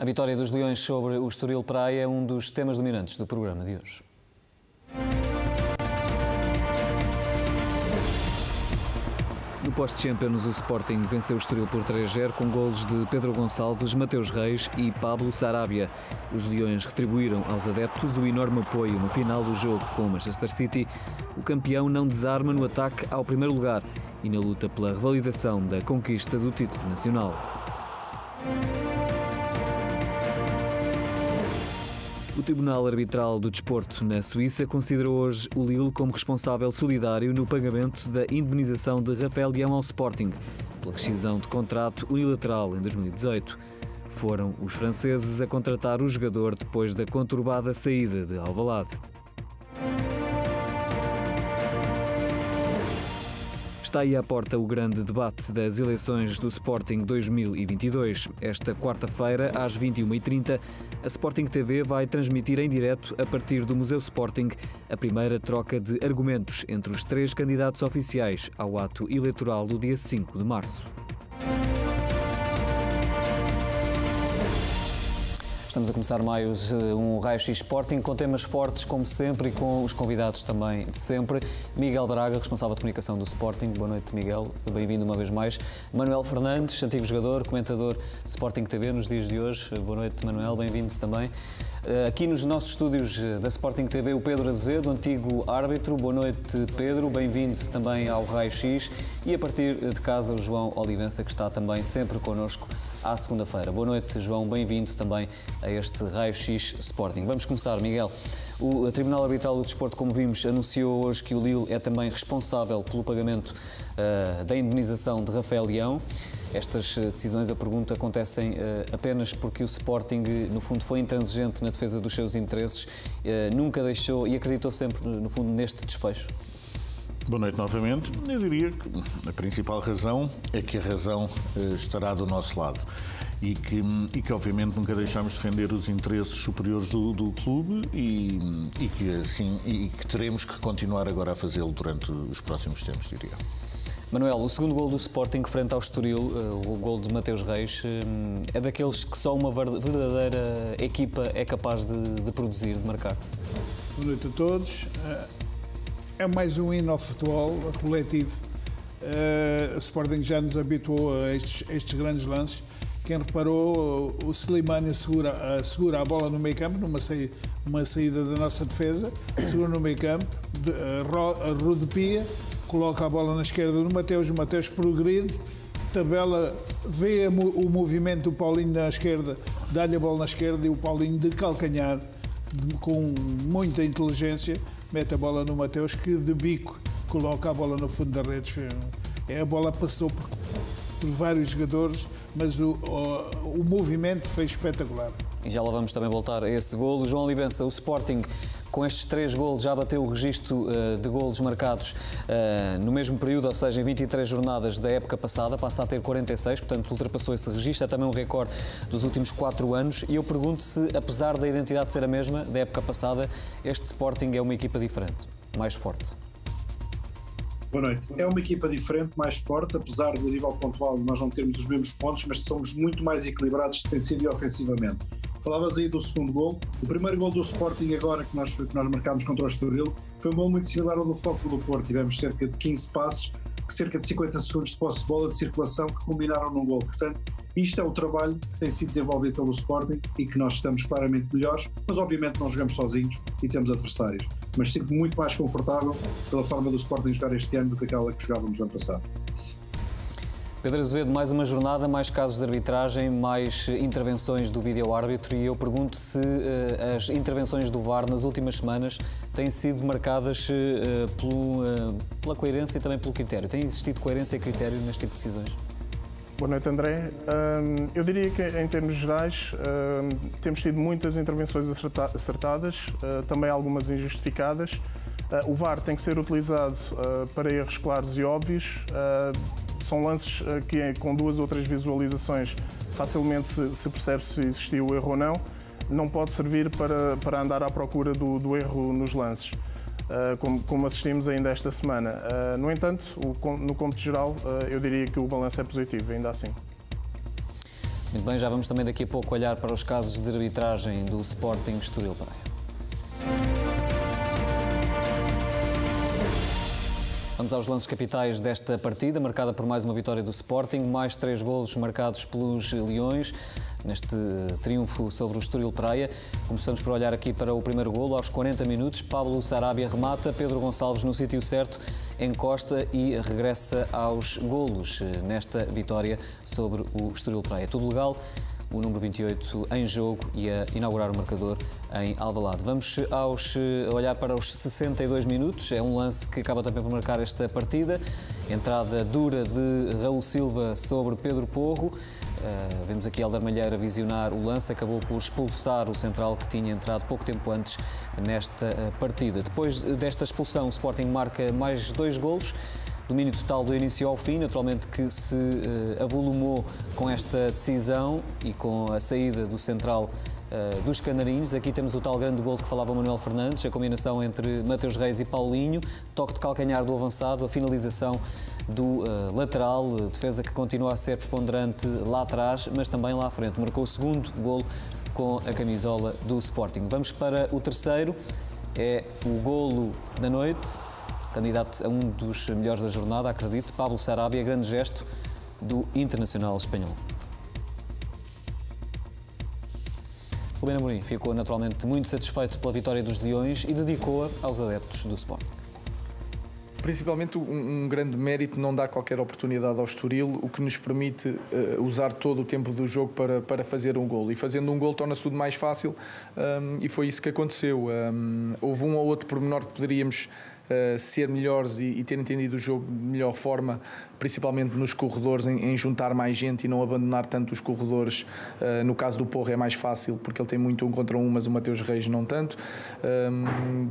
A vitória dos Leões sobre o Estoril Praia é um dos temas dominantes do programa de hoje. No pós-Champions, o Sporting venceu o Estoril por 3-0 com golos de Pedro Gonçalves, Mateus Reis e Pablo Sarabia. Os Leões retribuíram aos adeptos o enorme apoio no final do jogo com o Manchester City. O campeão não desarma no ataque ao primeiro lugar e na luta pela revalidação da conquista do título nacional. O Tribunal Arbitral do Desporto na Suíça considerou hoje o Lille como responsável solidário no pagamento da indemnização de Rafael Leão ao Sporting pela rescisão de contrato unilateral em 2018. Foram os franceses a contratar o jogador depois da conturbada saída de Alvalade. Está aí à porta o grande debate das eleições do Sporting 2022. Esta quarta-feira, às 21h30, a Sporting TV vai transmitir em direto, a partir do Museu Sporting, a primeira troca de argumentos entre os 3 candidatos oficiais ao ato eleitoral do dia 5 de março. Estamos a começar mais um Raio-X Sporting com temas fortes, como sempre, e com os convidados também de sempre. Miguel Braga, responsável de comunicação do Sporting. Boa noite, Miguel. Bem-vindo uma vez mais. Manuel Fernandes, antigo jogador, comentador Sporting TV nos dias de hoje. Boa noite, Manuel. Bem-vindo também. Aqui nos nossos estúdios da Sporting TV, o Pedro Azevedo, antigo árbitro. Boa noite, Pedro. Bem-vindo também ao Raio-X. E a partir de casa, o João Olivença, que está também sempre connosco à segunda-feira. Boa noite, João. Bem-vindo também a este Raio-X Sporting. Vamos começar, Miguel. O Tribunal Arbitral do Desporto, como vimos, anunciou hoje que o Lille é também responsável pelo pagamento da indemnização de Rafael Leão. Estas decisões, a pergunta, acontecem apenas porque o Sporting, no fundo, foi intransigente na defesa dos seus interesses, nunca deixou e acreditou sempre, no fundo, neste desfecho. Boa noite novamente. Eu diria que a principal razão é que a razão estará do nosso lado e que obviamente nunca deixamos de defender os interesses superiores do clube e que teremos que continuar agora a fazê-lo durante os próximos tempos, diria. Manuel, o segundo gol do Sporting frente ao Estoril, o gol de Mateus Reis, é daqueles que só uma verdadeira equipa é capaz de produzir, de marcar. Boa noite a todos. É mais um hino ao futebol coletivo. O Sporting já nos habituou a estes grandes lances. Quem reparou, o Slimani segura a bola no meio campo, numa saída da nossa defesa, segura no meio campo, rodopia, coloca a bola na esquerda do Mateus, o Mateus progride, tabela, vê o movimento do Paulinho na esquerda, dá-lhe a bola na esquerda e o Paulinho de calcanhar, com muita inteligência, mete a bola no Mateus, que de bico coloca a bola no fundo da rede. A bola passou por vários jogadores, mas o movimento foi espetacular. E já lá vamos também voltar a esse golo. João Olivença, o Sporting, com estes 3 golos, já bateu o registro de golos marcados no mesmo período, ou seja, em 23 jornadas da época passada, passa a ter 46, portanto ultrapassou esse registro, é também um recorde dos últimos 4 anos. E eu pergunto se, apesar da identidade ser a mesma da época passada, este Sporting é uma equipa diferente, mais forte. Boa noite. É uma equipa diferente, mais forte, apesar do nível pontual nós não termos os mesmos pontos, mas somos muito mais equilibrados defensivo e ofensivamente. Falavas aí do segundo gol. O primeiro gol do Sporting agora que nós marcámos contra o Estoril foi um gol muito similar ao do Futebol do Porto. Tivemos cerca de 15 passes, cerca de 50 segundos de posse de bola de circulação que culminaram num gol. Portanto, isto é o trabalho que tem sido desenvolvido pelo Sporting e que nós estamos claramente melhores, mas obviamente não jogamos sozinhos e temos adversários. Mas sinto-me muito mais confortável pela forma do Sporting jogar este ano do que aquela que jogávamos no ano passado. Pedro Azevedo, mais uma jornada, mais casos de arbitragem, mais intervenções do vídeo-árbitro e eu pergunto se as intervenções do VAR nas últimas semanas têm sido marcadas pela coerência e também pelo critério. Tem existido coerência e critério neste tipo de decisões? Boa noite, André. Eu diria que, em termos gerais, temos tido muitas intervenções acertadas, também algumas injustificadas. O VAR tem que ser utilizado para erros claros e óbvios. São lances que, com 2 ou 3 visualizações, facilmente se percebe se existiu erro ou não. Não pode servir para andar à procura do erro nos lances, como assistimos ainda esta semana. No entanto, no cômputo geral, eu diria que o balanço é positivo, ainda assim. Muito bem, já vamos também daqui a pouco olhar para os casos de arbitragem do Sporting Estoril Praia. Vamos aos lances capitais desta partida, marcada por mais uma vitória do Sporting, mais 3 golos marcados pelos Leões, neste triunfo sobre o Estoril Praia. Começamos por olhar aqui para o primeiro golo, aos 40 minutos, Pablo Sarabia remata, Pedro Gonçalves no sítio certo, encosta e regressa aos golos nesta vitória sobre o Estoril Praia. Tudo legal, o número 28 em jogo e a inaugurar o marcador em Alvalade. Vamos olhar para os 62 minutos, é um lance que acaba também por marcar esta partida. Entrada dura de Raul Silva sobre Pedro Porro. Vemos aqui Hélder Malheiro a visionar o lance, acabou por expulsar o central que tinha entrado pouco tempo antes nesta partida. Depois desta expulsão, o Sporting marca mais 2 golos. Domínio total do início ao fim, naturalmente que se avolumou com esta decisão e com a saída do central dos Canarinhos. Aqui temos o tal grande gol que falava o Manuel Fernandes, a combinação entre Mateus Reis e Paulinho, toque de calcanhar do avançado, a finalização do lateral, defesa que continua a ser preponderante lá atrás, mas também lá à frente. Marcou o segundo golo com a camisola do Sporting. Vamos para o terceiro, é o golo da noite. Candidato a um dos melhores da jornada, acredito, Pablo Sarabia, grande gesto do Internacional espanhol. Rubén Amorim ficou naturalmente muito satisfeito pela vitória dos Leões e dedicou-a aos adeptos do Sporting. Principalmente um grande mérito não dar qualquer oportunidade ao Estoril, o que nos permite usar todo o tempo do jogo para fazer um golo. E fazendo um golo torna-se tudo mais fácil e foi isso que aconteceu. Houve um ou outro pormenor que poderíamos ser melhores e ter entendido o jogo de melhor forma, principalmente nos corredores, em juntar mais gente e não abandonar tanto os corredores. No caso do Porro é mais fácil porque ele tem muito 1 contra 1, mas o Mateus Reis não tanto.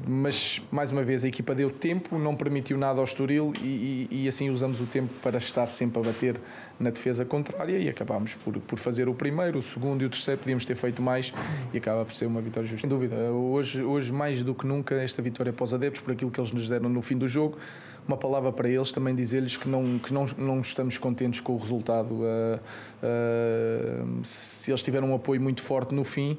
Mas mais uma vez a equipa deu tempo, não permitiu nada ao Estoril e assim usamos o tempo para estar sempre a bater na defesa contrária e acabámos por fazer o primeiro, o segundo e o terceiro. Podíamos ter feito mais e acaba por ser uma vitória justa. Sem dúvida, hoje mais do que nunca esta vitória para os adeptos, por aquilo que eles nos deram no fim do jogo. Uma palavra para eles, também dizer-lhes que não estamos contentes com o resultado. Se eles tiveram um apoio muito forte no fim,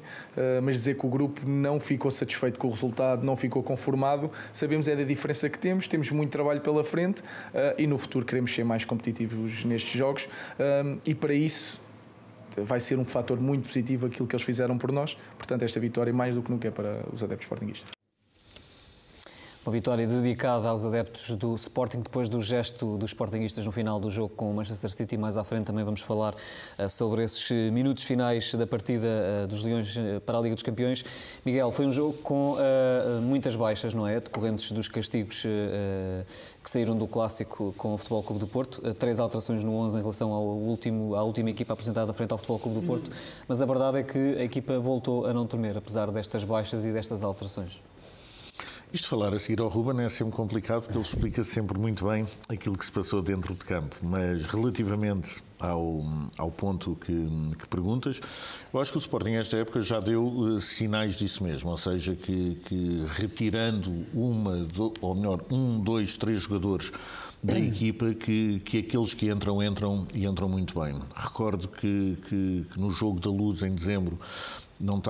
mas dizer que o grupo não ficou satisfeito com o resultado, não ficou conformado, sabemos é da diferença que temos muito trabalho pela frente e no futuro queremos ser mais competitivos nestes jogos e para isso vai ser um fator muito positivo aquilo que eles fizeram por nós. Portanto, esta vitória mais do que nunca é para os adeptos sportinguistas. Uma vitória dedicada aos adeptos do Sporting, depois do gesto dos sportinguistas no final do jogo com o Manchester City. Mais à frente também vamos falar sobre esses minutos finais da partida dos Leões para a Liga dos Campeões. Miguel, foi um jogo com muitas baixas, não é? Decorrentes dos castigos que saíram do clássico com o Futebol Clube do Porto. 3 alterações no 11 em relação à última equipa apresentada frente ao Futebol Clube do Porto. Mas a verdade é que a equipa voltou a não tremer, apesar destas baixas e destas alterações. Isto falar a seguir ao Ruben é sempre complicado porque ele explica sempre muito bem aquilo que se passou dentro de campo, mas relativamente ao ponto que perguntas, eu acho que o Sporting nesta época já deu sinais disso mesmo, ou seja, que retirando 1, 2, 3 jogadores da equipa, que aqueles que entram muito bem. Recordo que no jogo da Luz em dezembro não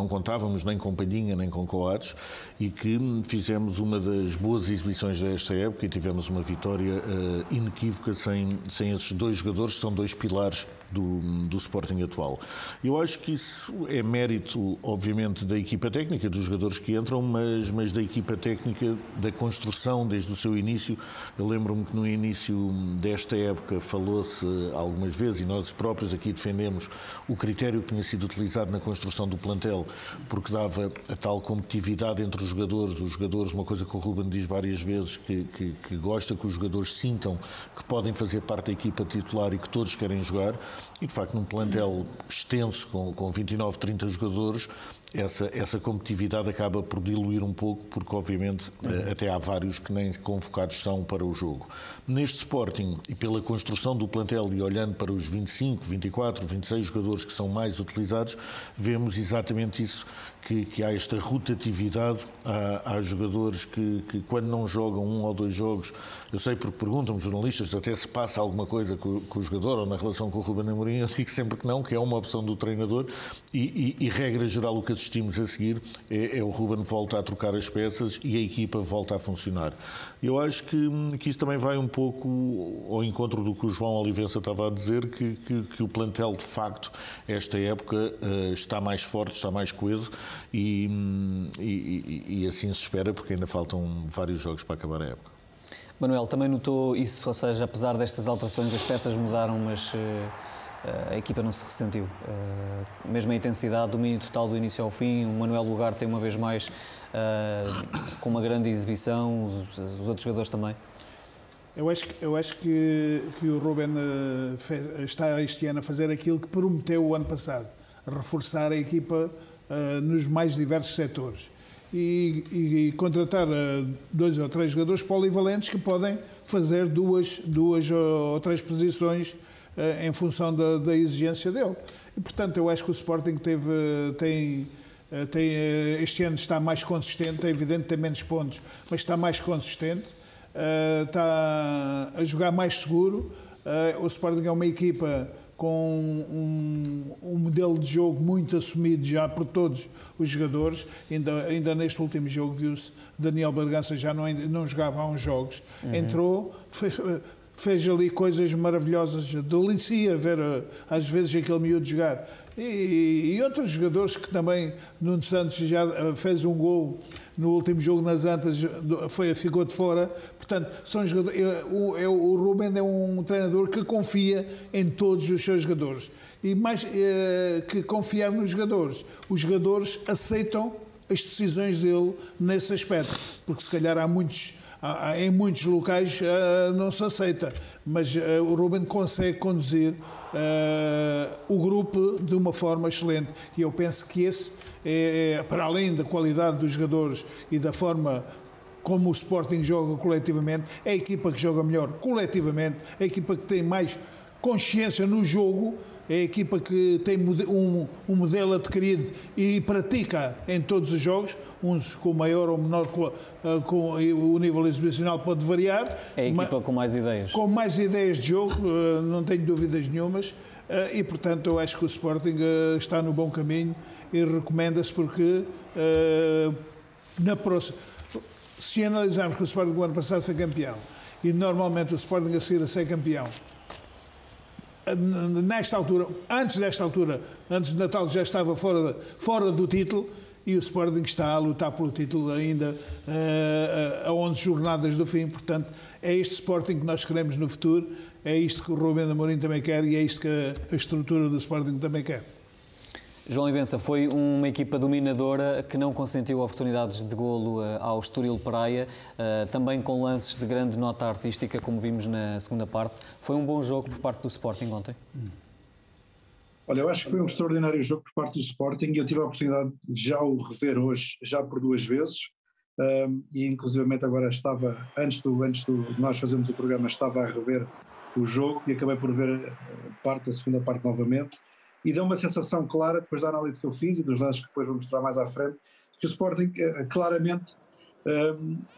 contávamos nem com Palhinha nem com Coates e que fizemos uma das boas exibições desta época e tivemos uma vitória inequívoca sem esses 2 jogadores que são 2 pilares do Sporting atual. Eu acho que isso é mérito, obviamente, da equipa técnica, dos jogadores que entram, mas da equipa técnica, da construção desde o seu início. Eu lembro-me que no início desta época falou-se algumas vezes, e nós próprios aqui defendemos o critério que tinha sido utilizado na construção do plantel, porque dava a tal competitividade entre os jogadores, uma coisa que o Ruben diz várias vezes, que gosta que os jogadores sintam que podem fazer parte da equipa titular e que todos querem jogar. E, de facto, num plantel extenso, com 29, 30 jogadores, essa competitividade acaba por diluir um pouco, porque, obviamente, até há vários que nem convocados são para o jogo. Neste Sporting, e pela construção do plantel, e olhando para os 25, 24, 26 jogadores que são mais utilizados, vemos exatamente isso que há esta rotatividade, há jogadores que quando não jogam 1 ou 2 jogos, eu sei porque perguntam-me jornalistas até se passa alguma coisa com o jogador ou na relação com o Ruben Amorim, eu digo sempre que não, que é uma opção do treinador e regra geral o que assistimos a seguir é o Ruben volta a trocar as peças e a equipa volta a funcionar. Eu acho que isso também vai um pouco ao encontro do que o João Olivença estava a dizer, que o plantel de facto esta época está mais forte, está mais coeso e assim se espera, porque ainda faltam vários jogos para acabar a época. Manuel, também notou isso, ou seja, apesar destas alterações as peças mudaram, mas a equipa não se ressentiu. Mesmo a intensidade, domínio total do início ao fim, o Manuel Ugarte tem uma vez mais com uma grande exibição, os outros jogadores também. Eu acho que o Ruben está este ano a fazer aquilo que prometeu o ano passado, reforçar a equipa nos mais diversos setores e contratar 2 ou 3 jogadores polivalentes que podem fazer duas ou 3 posições em função da exigência dele. E, portanto, eu acho que o Sporting este ano está mais consistente, é evidente que tem menos pontos, mas está mais consistente, está a jogar mais seguro. O Sporting é uma equipa com um modelo de jogo muito assumido já por todos os jogadores. Ainda neste último jogo viu-se Daniel Bargança já não jogava há uns jogos. Entrou, fez ali coisas maravilhosas, delicia ver às vezes aquele miúdo jogar. E outros jogadores que também, Nuno Santos já fez um gol no último jogo nas Antas, ficou de fora. Portanto, são jogadores, o Ruben é um treinador que confia em todos os seus jogadores. E mais que confiar nos jogadores, os jogadores aceitam as decisões dele nesse aspecto, porque se calhar em muitos locais não se aceita, mas o Ruben consegue conduzir o grupo de uma forma excelente e eu penso que esse para além da qualidade dos jogadores e da forma como o Sporting joga coletivamente, é a equipa que joga melhor coletivamente, é a equipa que tem mais consciência no jogo, é a equipa que tem um modelo adquirido e pratica em todos os jogos, uns com maior ou menor, o nível exibicional pode variar. É a equipa com mais ideias. Com mais ideias de jogo, não tenho dúvidas nenhumas, e portanto eu acho que o Sporting está no bom caminho e recomenda-se porque se analisarmos que o Sporting no ano passado foi campeão e normalmente o Sporting a seguir a ser campeão, nesta altura, antes de Natal já estava fora do título e o Sporting está a lutar pelo título ainda a 11 jornadas do fim. Portanto, é este Sporting que nós queremos no futuro, é isto que o Ruben Amorim também quer e é isto que a estrutura do Sporting também quer. João Olivença, foi uma equipa dominadora que não consentiu oportunidades de golo ao Estoril Praia, também com lances de grande nota artística, como vimos na segunda parte. Foi um bom jogo por parte do Sporting ontem? Olha, eu acho que foi um extraordinário jogo por parte do Sporting e eu tive a oportunidade de já o rever hoje, já por 2 vezes, e inclusivamente agora antes de nós fazermos o programa, estava a rever o jogo e acabei por ver a segunda parte novamente. E deu uma sensação clara, depois da análise que eu fiz e dos lances que depois vou mostrar mais à frente, que o Sporting claramente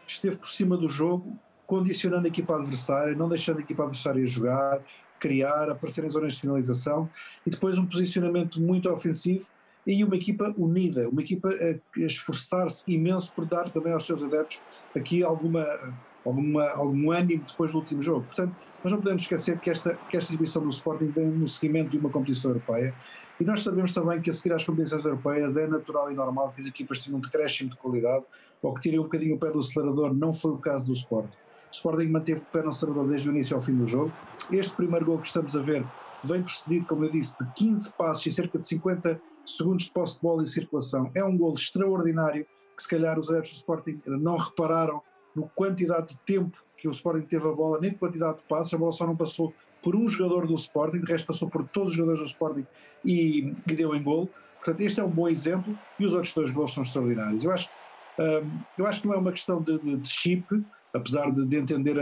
esteve por cima do jogo, condicionando a equipa adversária, não deixando a equipa adversária jogar, criar, aparecer em zonas de finalização, e depois um posicionamento muito ofensivo e uma equipa unida, uma equipa a esforçar-se imenso por dar também aos seus adeptos aqui algum ânimo depois do último jogo. Portanto, nós não podemos esquecer que esta exibição do Sporting vem no seguimento de uma competição europeia e nós sabemos também que a seguir às competições europeias é natural e normal que as equipas tenham um decréscimo de qualidade ou que tirem um bocadinho o pé do acelerador. Não foi o caso do Sporting. O Sporting manteve o pé no acelerador desde o início ao fim do jogo. Este primeiro gol que estamos a ver vem precedido, como eu disse, de 15 passos e cerca de 50 segundos de posse de bola e circulação. É um gol extraordinário que se calhar os adeptos do Sporting não repararam no quantidade de tempo que o Sporting teve a bola, nem de quantidade de passos. A bola só não passou por um jogador do Sporting, de resto passou por todos os jogadores do Sporting e deu em golo. Portanto, este é um bom exemplo e os outros 2 golos são extraordinários. Eu acho que não é uma questão de chip, apesar de entender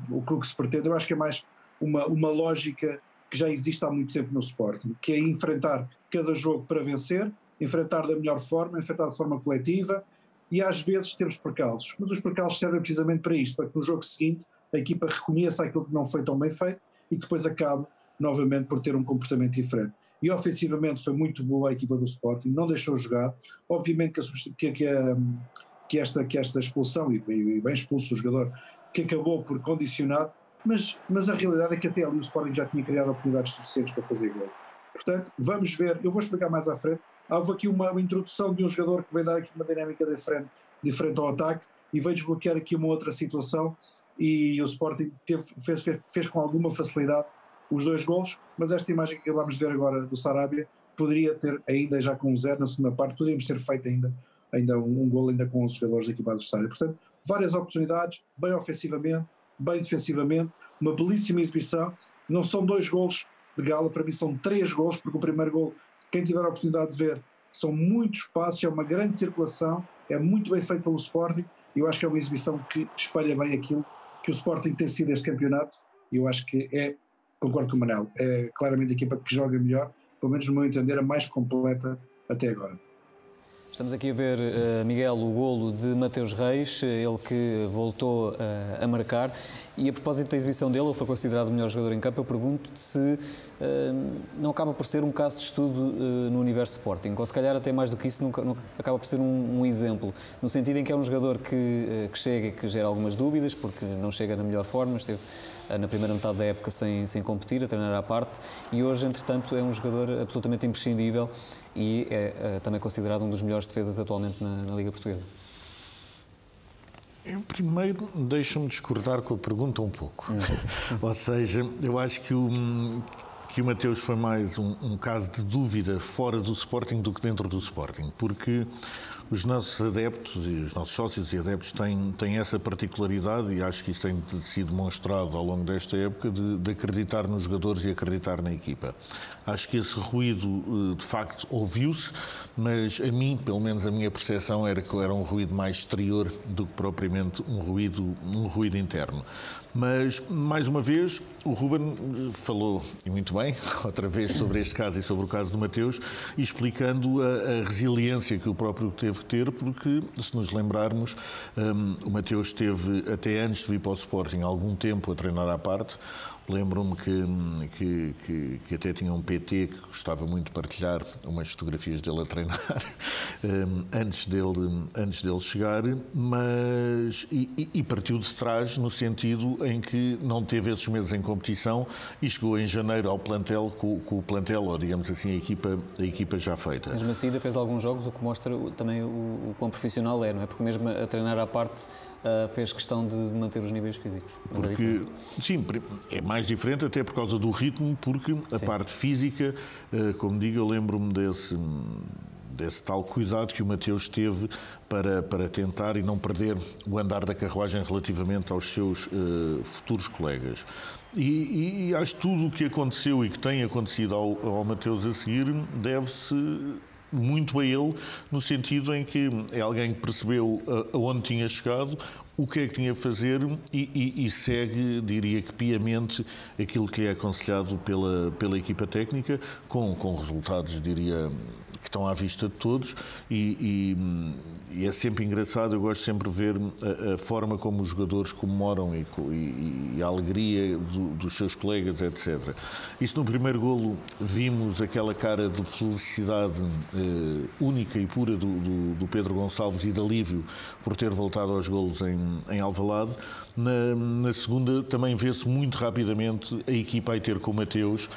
o que se pretende. Eu acho que é mais uma lógica que já existe há muito tempo no Sporting, que é enfrentar cada jogo para vencer, enfrentar da melhor forma, enfrentar de forma coletiva, e às vezes temos percalços. Mas os percalços servem precisamente para isto, para que no jogo seguinte a equipa reconheça aquilo que não foi tão bem feito e que depois acabe novamente por ter um comportamento diferente. E ofensivamente foi muito boa a equipa do Sporting, não deixou jogar. Obviamente que esta expulsão, e bem expulso o jogador, que acabou por condicionar, mas a realidade é que até ali o Sporting já tinha criado oportunidades suficientes para fazer gol. Portanto, vamos ver, eu vou explicar mais à frente. Houve aqui uma introdução de um jogador que veio dar aqui uma dinâmica diferente ao ataque e veio desbloquear aqui uma outra situação, e o Sporting fez com alguma facilidade os 2 golos, mas esta imagem que acabámos de ver agora do Sarabia poderia ter ainda, já com 0 na segunda parte, poderíamos ter feito ainda um golo ainda com 11 jogadores da equipa adversária. Portanto, várias oportunidades, bem ofensivamente, bem defensivamente, uma belíssima exibição. Não são 2 golos de gala, para mim são 3 golos, porque o primeiro golo, quem tiver a oportunidade de ver, são muitos passos, é uma grande circulação, é muito bem feito pelo Sporting, e eu acho que é uma exibição que espelha bem aquilo que o Sporting tem sido este campeonato, e eu acho que concordo com o Manel, é claramente a equipa que joga melhor, pelo menos no meu entender, a mais completa até agora. Estamos aqui a ver, Miguel, o golo de Mateus Reis, ele que voltou a marcar. E a propósito da exibição dele, ele foi considerado o melhor jogador em campo. Eu pergunto-te se não acaba por ser um caso de estudo no universo Sporting, ou se calhar até mais do que isso, não acaba por ser um exemplo, no sentido em que é um jogador que chega e que gera algumas dúvidas, porque não chega na melhor forma, esteve na primeira metade da época sem competir, a treinar à parte, e hoje, entretanto, é um jogador absolutamente imprescindível e é também considerado um dos melhores defesas atualmente na Liga Portuguesa. Eu primeiro deixo-me discordar com a pergunta um pouco. Ou seja, eu acho que o Mateus foi mais um caso de dúvida fora do Sporting do que dentro do Sporting, porque os nossos adeptos e os nossos sócios e adeptos têm essa particularidade, e acho que isso tem sido demonstrado ao longo desta época, de acreditar nos jogadores e acreditar na equipa. Acho que esse ruído, de facto, ouviu-se, mas a mim, pelo menos a minha percepção, era que era um ruído mais exterior do que propriamente um ruído interno. Mas, mais uma vez, o Ruben falou, e muito bem, outra vez sobre este caso e sobre o caso do Mateus, explicando a resiliência que o próprio teve que ter, porque, se nos lembrarmos, o Mateus esteve, até antes de vir para o Sporting, algum tempo a treinar à parte. Lembro-me que até tinha um PT que gostava muito de partilhar umas fotografias dele a treinar antes dele chegar, mas e partiu de trás no sentido em que não teve esses meses em competição e chegou em janeiro ao plantel com o plantel, ou digamos assim, a equipa já feita. Mesmo assim ainda fez alguns jogos, o que mostra também o quão profissional é, não é? Porque mesmo a treinar à parte fez questão de manter os níveis físicos. Porque, sim, é mais diferente até por causa do ritmo, porque a parte física, como digo, eu lembro-me desse tal cuidado que o Mateus teve para tentar e não perder o andar da carruagem relativamente aos seus futuros colegas. E acho que tudo o que aconteceu e que tem acontecido ao Mateus a seguir deve-se muito a ele, no sentido em que é alguém que percebeu aonde tinha chegado, o que é que tinha a fazer e segue, diria que piamente, aquilo que lhe é aconselhado pela equipa técnica, com resultados, diria, que estão à vista de todos, e é sempre engraçado, eu gosto sempre de ver a forma como os jogadores comemoram e a alegria dos seus colegas, etc. Isso no primeiro golo vimos aquela cara de felicidade única e pura do Pedro Gonçalves e de alívio por ter voltado aos golos em Alvalade. Na segunda também vê-se muito rapidamente a equipa a ter com o Mateus,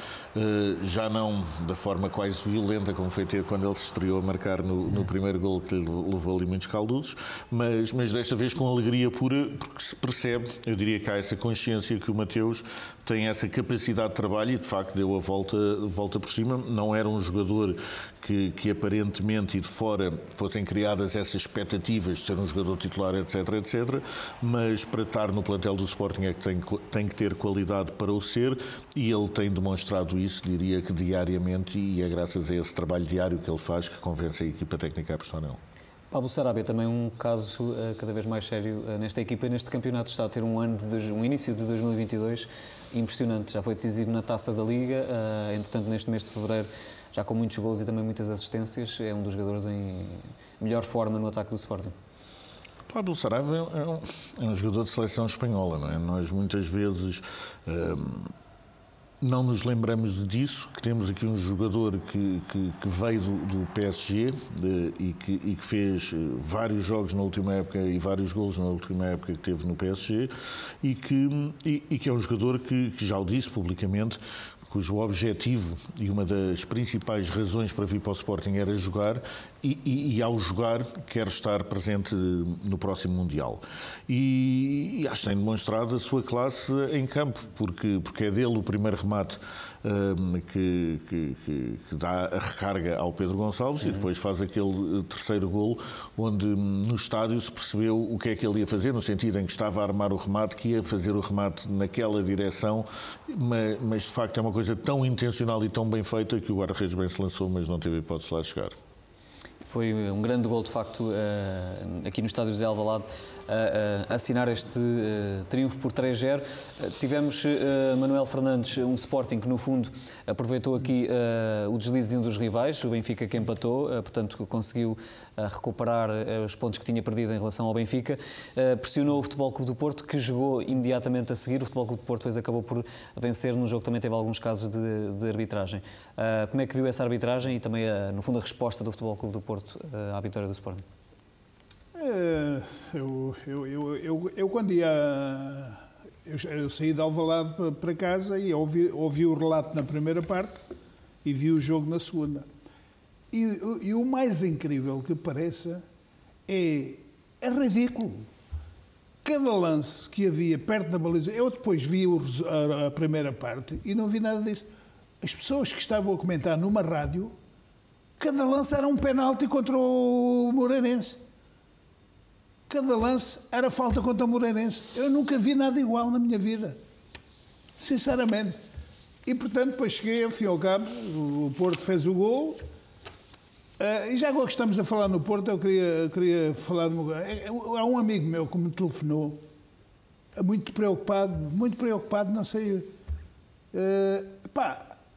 já não da forma quase violenta como foi ter quando ele se estreou a marcar no primeiro golo, que lhe levou ali muitos calduços, mas desta vez com alegria pura, porque se percebe, eu diria que há essa consciência que o Mateus tem essa capacidade de trabalho e de facto deu a volta por cima. Não era um jogador que aparentemente e de fora fossem criadas essas expectativas de ser um jogador titular, etc, mas para estar no plantel do Sporting é que tem que ter qualidade para o ser, e ele tem demonstrado isso, diria que diariamente, e é graças a esse trabalho diário que ele faz que convence a equipa técnica a apostar nele. Pablo Sarabia, também um caso cada vez mais sério nesta equipa e neste campeonato. Está a ter um início de 2022 impressionante. Já foi decisivo na Taça da Liga, entretanto neste mês de fevereiro já com muitos gols e também muitas assistências, é um dos jogadores em melhor forma no ataque do Sporting. Pablo Saraiva é um jogador de seleção espanhola, não é? Nós muitas vezes não nos lembramos disso, que temos aqui um jogador que veio do PSG e que fez vários jogos na última época e vários golos na última época que teve no PSG e que é um jogador que já o disse publicamente, cujo objetivo e uma das principais razões para vir para o Sporting era jogar e ao jogar quer estar presente no próximo Mundial. E acho que tem demonstrado a sua classe em campo, porque é dele o primeiro remate que dá a recarga ao Pedro Gonçalves e depois faz aquele terceiro golo onde no estádio se percebeu o que é que ele ia fazer, no sentido em que estava a armar o remate, que ia fazer o remate naquela direção, mas de facto é uma coisa tão intencional e tão bem feita que o guarda-redes bem se lançou, mas não teve hipótese de lá chegar. Foi um grande gol, de facto, aqui no estádio José Alvalade, a assinar este triunfo por 3-0. Tivemos Manuel Fernandes, um Sporting que, no fundo, aproveitou aqui o deslize de um dos rivais, o Benfica, que empatou, portanto, conseguiu recuperar os pontos que tinha perdido em relação ao Benfica. Pressionou o Futebol Clube do Porto, que jogou imediatamente a seguir. O Futebol Clube do Porto depois acabou por vencer no jogo, também teve alguns casos de arbitragem. Como é que viu essa arbitragem e também, no fundo, a resposta do Futebol Clube do Porto à vitória do Sporting? Eu quando ia... Eu saí de Alvalade para casa e ouvi o relato na primeira parte e vi o jogo na segunda. E o mais incrível que pareça é ridículo. Cada lance que havia perto da baliza... Eu depois vi a primeira parte e não vi nada disso. As pessoas que estavam a comentar numa rádio, cada lance era um penalti contra o Moreirense. Cada lance era falta contra o Moreirense. Eu nunca vi nada igual na minha vida. Sinceramente. E, portanto, depois cheguei, ao fim e ao cabo, o Porto fez o gol. E já agora que estamos a falar no Porto, eu queria falar... Há um amigo meu que me telefonou, muito preocupado, não sei...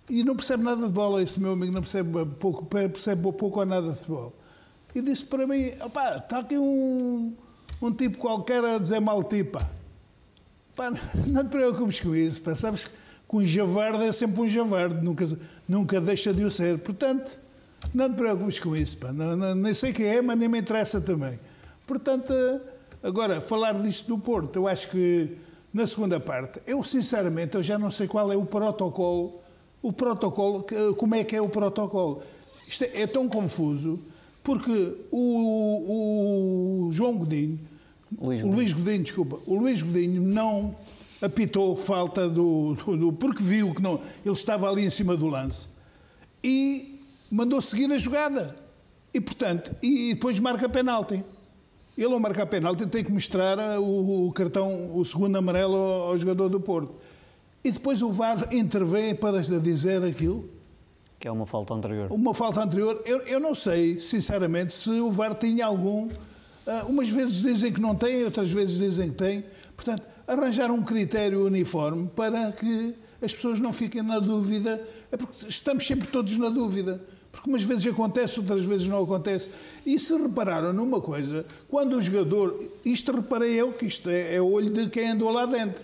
E não percebe nada de bola, esse meu amigo não percebe pouco ou nada de futebol. E disse para mim, está aqui um tipo qualquer a dizer mal tipo. Não te preocupes com isso, sabes que um javarde é sempre um javarde, nunca deixa de o ser. Portanto, não te preocupes com isso, nem sei quem é, mas nem me interessa também. Portanto, agora, falar disto do Porto, eu acho que na segunda parte, eu sinceramente, eu já não sei qual é o protocolo, como é que é o protocolo. Isto é tão confuso, porque o João Godinho, o Luís Godinho não apitou falta porque viu que não, ele estava ali em cima do lance e mandou seguir a jogada. E, portanto, e depois marca penalti. Ele, ao marcar penalti, tem que mostrar o cartão, o segundo amarelo ao jogador do Porto. E depois o VAR intervém para dizer aquilo. Que é uma falta anterior. Uma falta anterior. Eu não sei, sinceramente, se o VAR tinha algum. Umas vezes dizem que não tem, outras vezes dizem que tem. Portanto, arranjar um critério uniforme para que as pessoas não fiquem na dúvida. É porque estamos sempre todos na dúvida. Porque umas vezes acontece, outras vezes não acontece. E se repararam numa coisa, quando o jogador... Isto reparei eu, que isto é o olho de quem andou lá dentro.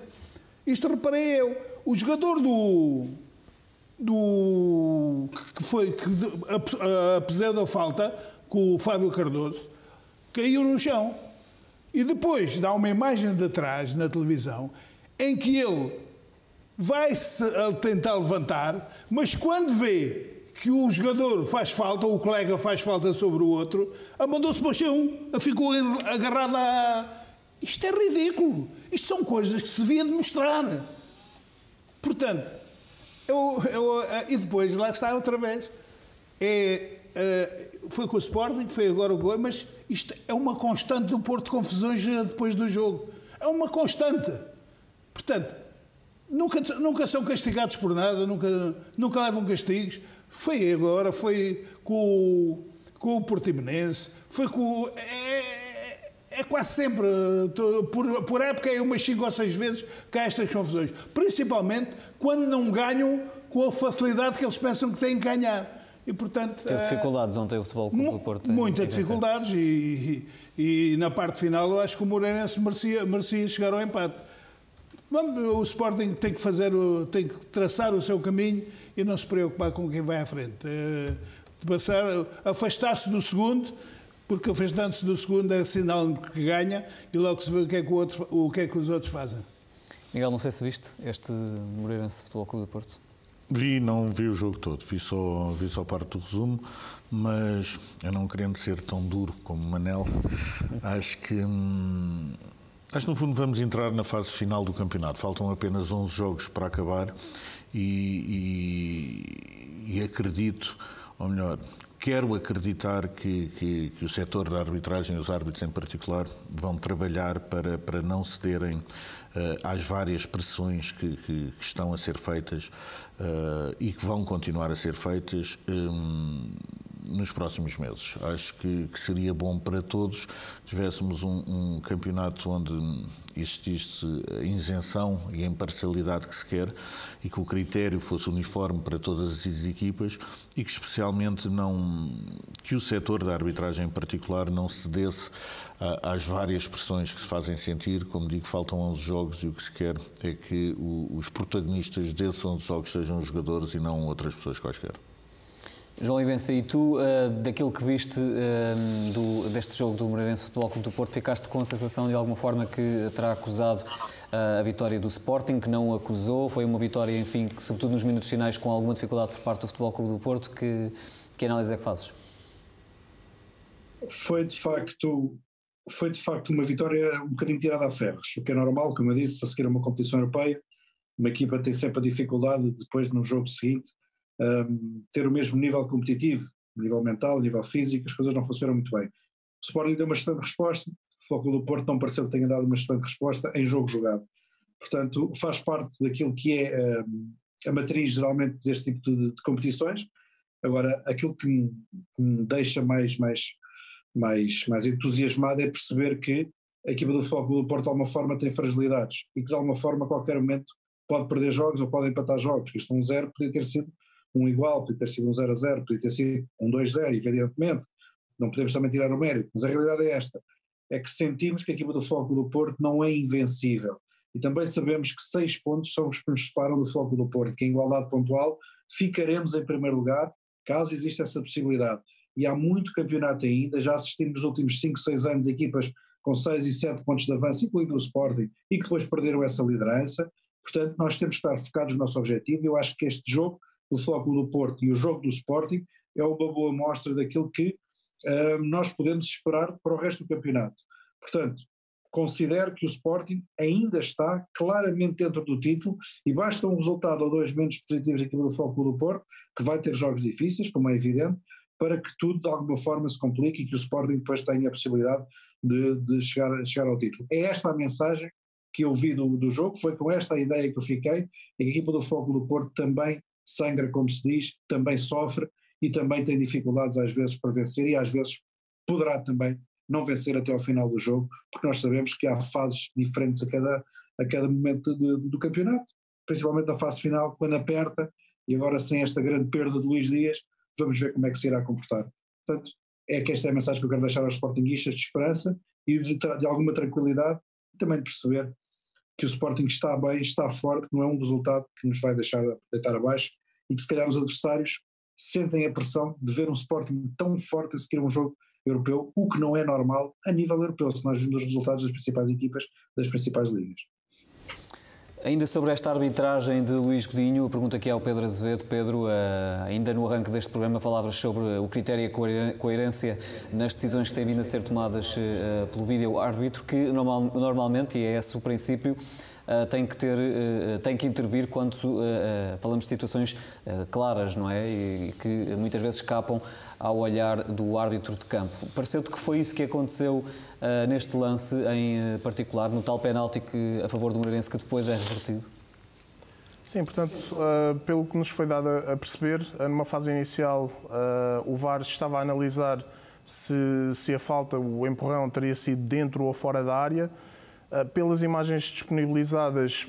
Isto reparei eu. O jogador apesar da falta, com o Fábio Cardoso, caiu no chão. E depois dá uma imagem de trás na televisão em que ele vai-se tentar levantar, mas quando vê que o jogador faz falta, ou o colega faz falta sobre o outro, mandou-se para o chão, ficou agarrado a... Isto é ridículo. Isto são coisas que se devia demonstrar. Portanto, e depois, lá está outra vez. Foi com o Sporting, foi agora o gol, mas isto é uma constante do Porto de confusões depois do jogo. É uma constante. Portanto, nunca são castigados por nada, nunca levam castigos. Foi agora, foi com o Portimonense, foi com... É quase sempre, por época, é umas 5 ou 6 vezes que há estas confusões. Principalmente quando não ganham com a facilidade que eles pensam que têm que ganhar. E, portanto, teve dificuldades ontem o Futebol Clube do Porto. Muitas dificuldades e na parte final eu acho que o Moreirense merecia chegar ao empate. O Sporting tem que traçar o seu caminho e não se preocupar com quem vai à frente. Afastar-se do segundo, porque afastando-se do segundo é sinal que ganha e logo se vê o que é que os outros fazem. Miguel, não sei se viste este Moreirense Futebol Clube do Porto. Não vi o jogo todo, vi só parte do resumo, mas eu não querendo ser tão duro como Manel, acho que no fundo vamos entrar na fase final do campeonato. Faltam apenas 11 jogos para acabar e acredito, ou melhor, quero acreditar que o setor da arbitragem, os árbitros em particular, vão trabalhar para não cederem às várias pressões que estão a ser feitas e que vão continuar a ser feitas nos próximos meses. Acho que seria bom para todos tivéssemos um campeonato onde existisse a isenção e a imparcialidade que se quer e que o critério fosse uniforme para todas as equipas e que especialmente que o setor da arbitragem em particular não cedesse às várias pressões que se fazem sentir. Como digo, faltam 11 jogos e o que se quer é que os protagonistas desses 11 jogos sejam os jogadores e não outras pessoas quaisquer. João Olivença, e tu, daquilo que viste deste jogo do Moreirense Futebol Clube do Porto, ficaste com a sensação de alguma forma que terá acusado a vitória do Sporting, que não o acusou? Foi uma vitória, enfim, que, sobretudo nos minutos finais, com alguma dificuldade por parte do Futebol Clube do Porto. Que análise é que fazes? Foi de facto uma vitória um bocadinho tirada a ferros, o que é normal, como eu disse, a seguir a uma competição europeia, uma equipa tem sempre a dificuldade de depois no jogo seguinte ter o mesmo nível competitivo, nível mental, nível físico, as coisas não funcionam muito bem. O Sporting deu uma excelente resposta, o Futebol Clube do Porto não pareceu que tenha dado uma excelente resposta em jogo jogado. Portanto, faz parte daquilo que é a matriz geralmente deste tipo de competições. Agora, aquilo que me deixa mais entusiasmado é perceber que a equipa do Futebol Clube do Porto de alguma forma tem fragilidades e que de alguma forma a qualquer momento pode perder jogos ou pode empatar jogos. Isto 1-0 podia ter sido um igual, podia ter sido um 0-0, podia ter sido um 2-0, evidentemente, não podemos também tirar o mérito, mas a realidade é esta, é que sentimos que a equipa do Futebol Clube do Porto não é invencível e também sabemos que 6 pontos são os que nos separam do Futebol Clube do Porto, que em igualdade pontual ficaremos em primeiro lugar, caso exista essa possibilidade, e há muito campeonato ainda, já assistimos nos últimos 5, 6 anos equipas com 6 e 7 pontos de avanço, incluindo o Sporting, e que depois perderam essa liderança. Portanto, nós temos que estar focados no nosso objetivo e eu acho que este jogo do Futebol Clube do Porto e o jogo do Sporting é uma boa mostra daquilo que nós podemos esperar para o resto do campeonato. Portanto, considero que o Sporting ainda está claramente dentro do título e basta um resultado ou 2 menos positivos aqui do Futebol Clube do Porto, que vai ter jogos difíceis, como é evidente, para que tudo de alguma forma se complique e que o Sporting depois tenha a possibilidade de chegar ao título. É esta a mensagem que eu vi do jogo, foi com esta a ideia que eu fiquei, e a equipa do Futebol Clube do Porto também sangra, como se diz, também sofre e também tem dificuldades às vezes para vencer e às vezes poderá também não vencer até ao final do jogo, porque nós sabemos que há fases diferentes a cada momento do campeonato, principalmente na fase final, quando aperta, e agora sem esta grande perda de Luís Dias, vamos ver como é que se irá comportar. Portanto, é que esta é a mensagem que eu quero deixar aos sportinguistas, de esperança e de alguma tranquilidade, e também de perceber que o Sporting está bem, está forte, que não é um resultado que nos vai deixar deitar abaixo e que se calhar os adversários sentem a pressão de ver um Sporting tão forte a seguir um jogo europeu, o que não é normal a nível europeu, se nós vimos os resultados das principais equipas das principais ligas. Ainda sobre esta arbitragem de Luís Godinho, pergunto aqui ao Pedro Azevedo. Pedro, ainda no arranque deste programa falavas sobre o critério e a coerência nas decisões que têm vindo a ser tomadas pelo vídeo-árbitro, que normalmente, e é esse o princípio, tem que intervir quando falamos de situações claras, não é? E que muitas vezes escapam ao olhar do árbitro de campo. Pareceu-te que foi isso que aconteceu neste lance em particular, no tal penalti a favor do Moreirense, que depois é revertido? Sim, portanto, pelo que nos foi dado a perceber, numa fase inicial o VAR estava a analisar se a falta, o empurrão, teria sido dentro ou fora da área. Pelas imagens disponibilizadas,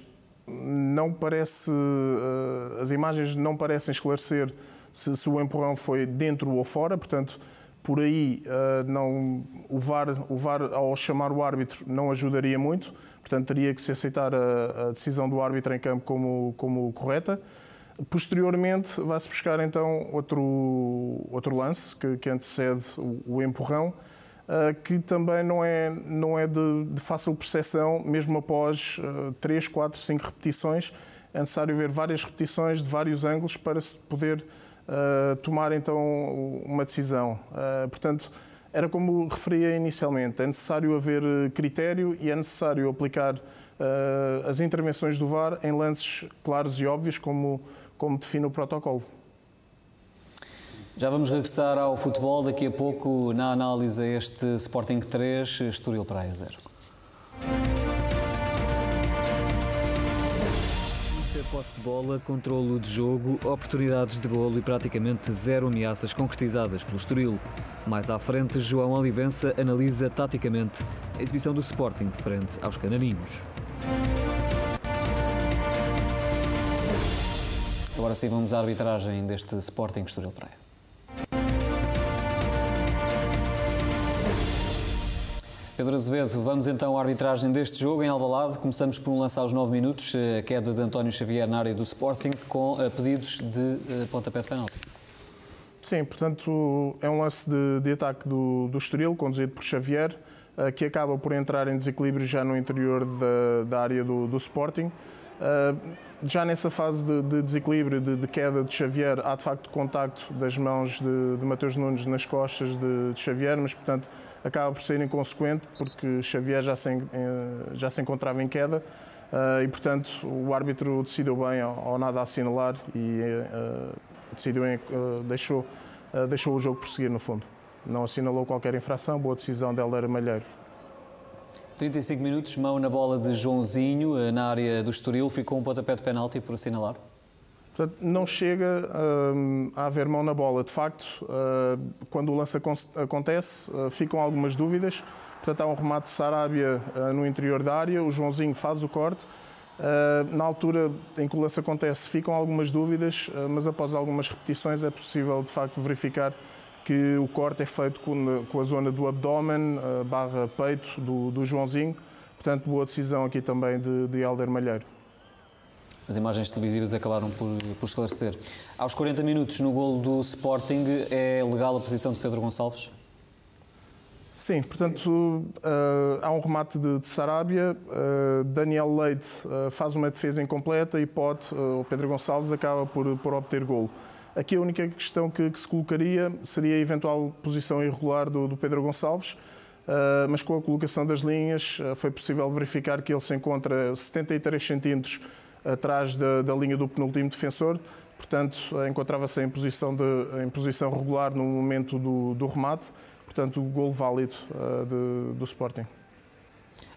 as imagens não parecem esclarecer se o empurrão foi dentro ou fora, portanto, por aí o VAR, ao chamar o árbitro, não ajudaria muito, portanto, teria que se aceitar a decisão do árbitro em campo como correta. Posteriormente, vai-se buscar então outro lance que antecede o empurrão, que também não é de fácil percepção, mesmo após 3, 4, 5 repetições. É necessário ver várias repetições de vários ângulos para se poder tomar então uma decisão. Portanto, era como referia inicialmente, é necessário haver critério e é necessário aplicar as intervenções do VAR em lances claros e óbvios, como define o protocolo. Já vamos regressar ao futebol daqui a pouco na análise a este Sporting 3, Estoril Praia 0. Posse de bola, controlo de jogo, oportunidades de golo e praticamente 0 ameaças concretizadas pelo Estoril. Mais à frente, João Olivença analisa taticamente a exibição do Sporting frente aos canarinhos. Agora sim vamos à arbitragem deste Sporting Estoril Praia. Pedro Azevedo, vamos então à arbitragem deste jogo em Alvalade. Começamos por um lance aos 9 minutos, a queda de António Xavier na área do Sporting, com pedidos de pontapé de penalti. Sim, portanto, é um lance de ataque do Estoril, conduzido por Xavier, que acaba por entrar em desequilíbrio já no interior da área do Sporting. Já nessa fase de desequilíbrio, de queda de Xavier, há de facto contacto das mãos de Mateus Nunes nas costas de Xavier, mas portanto acaba por ser inconsequente porque Xavier já se encontrava em queda e portanto o árbitro decidiu bem ao nada assinalar e deixou o jogo prosseguir no fundo. Não assinalou qualquer infração, boa decisão de Hélder Malheiro. 35 minutos, mão na bola de Joãozinho, na área do Estoril, ficou um pontapé de penalti por assinalar? Portanto, não chega a haver mão na bola. De facto, quando o lance acontece, ficam algumas dúvidas. Portanto, há um remate de Sarabia no interior da área, o Joãozinho faz o corte. Na altura em que o lance acontece, ficam algumas dúvidas, mas após algumas repetições é possível, de facto, verificar que o corte é feito com a zona do abdômen barra peito do Joãozinho. Portanto, boa decisão aqui também de Hélder Malheiro. As imagens televisivas acabaram por esclarecer. Aos 40 minutos, no golo do Sporting, é legal a posição de Pedro Gonçalves? Sim, portanto, há um remate de Sarabia, Daniel Leite faz uma defesa incompleta e o Pedro Gonçalves acaba por obter golo. Aqui a única questão que se colocaria seria a eventual posição irregular do Pedro Gonçalves, mas com a colocação das linhas foi possível verificar que ele se encontra 73 centímetros atrás da linha do penúltimo defensor, portanto encontrava-se em posição regular no momento do remate, portanto o golo válido do Sporting.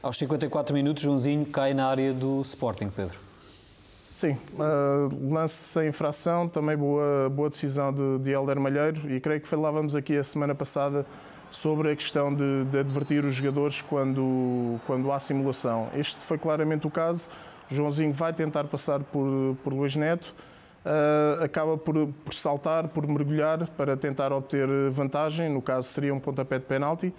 Aos 54 minutos, Joãozinho cai na área do Sporting, Pedro. Sim, lance sem infração, também boa decisão de Hélder Malheiro e creio que falávamos aqui a semana passada sobre a questão de advertir os jogadores quando há simulação. Este foi claramente o caso. Joãozinho vai tentar passar por Luís Neto, acaba por saltar, por mergulhar para tentar obter vantagem, no caso seria um pontapé de penalti.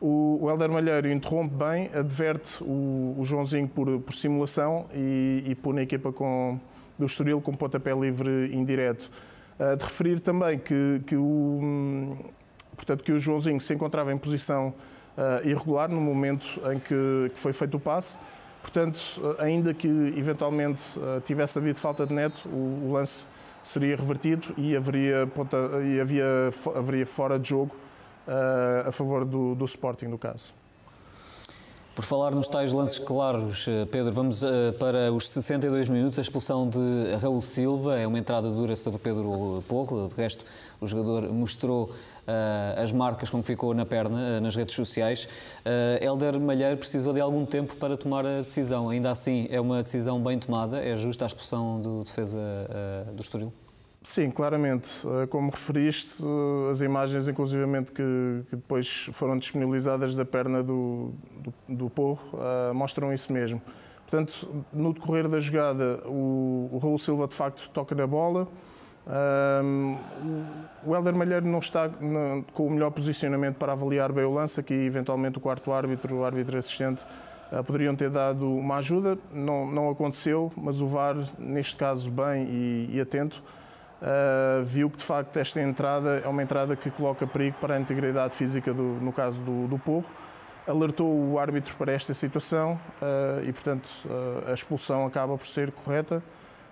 O Hélder Malheiro interrompe bem, adverte o Joãozinho por simulação e pune a equipa do Estoril com pontapé livre indireto. De referir também que o Joãozinho se encontrava em posição irregular no momento em que foi feito o passe. Portanto, ainda que eventualmente tivesse havido falta de Neto, o lance seria revertido e haveria fora de jogo a favor do Sporting, no caso. Por falar nos tais lances claros, Pedro, vamos para os 62 minutos. A expulsão de Raul Silva é uma entrada dura sobre Pedro Porro. De resto, o jogador mostrou as marcas com que ficou na perna nas redes sociais. Hélder Malheiro precisou de algum tempo para tomar a decisão. Ainda assim, é uma decisão bem tomada? É justa a expulsão do defesa do Estoril? Sim, claramente. Como referiste, as imagens, inclusivamente, que depois foram disponibilizadas da perna do Porro, mostram isso mesmo. Portanto, no decorrer da jogada, o Raul Silva, de facto, toca na bola, O Hélder Malheiro não está com o melhor posicionamento para avaliar bem o lance, aqui eventualmente o quarto árbitro, o árbitro assistente, poderiam ter dado uma ajuda, não aconteceu, mas o VAR, neste caso bem e atento, viu que de facto esta entrada é uma entrada que coloca perigo para a integridade física, no caso do Porro, alertou o árbitro para esta situação e portanto a expulsão acaba por ser correta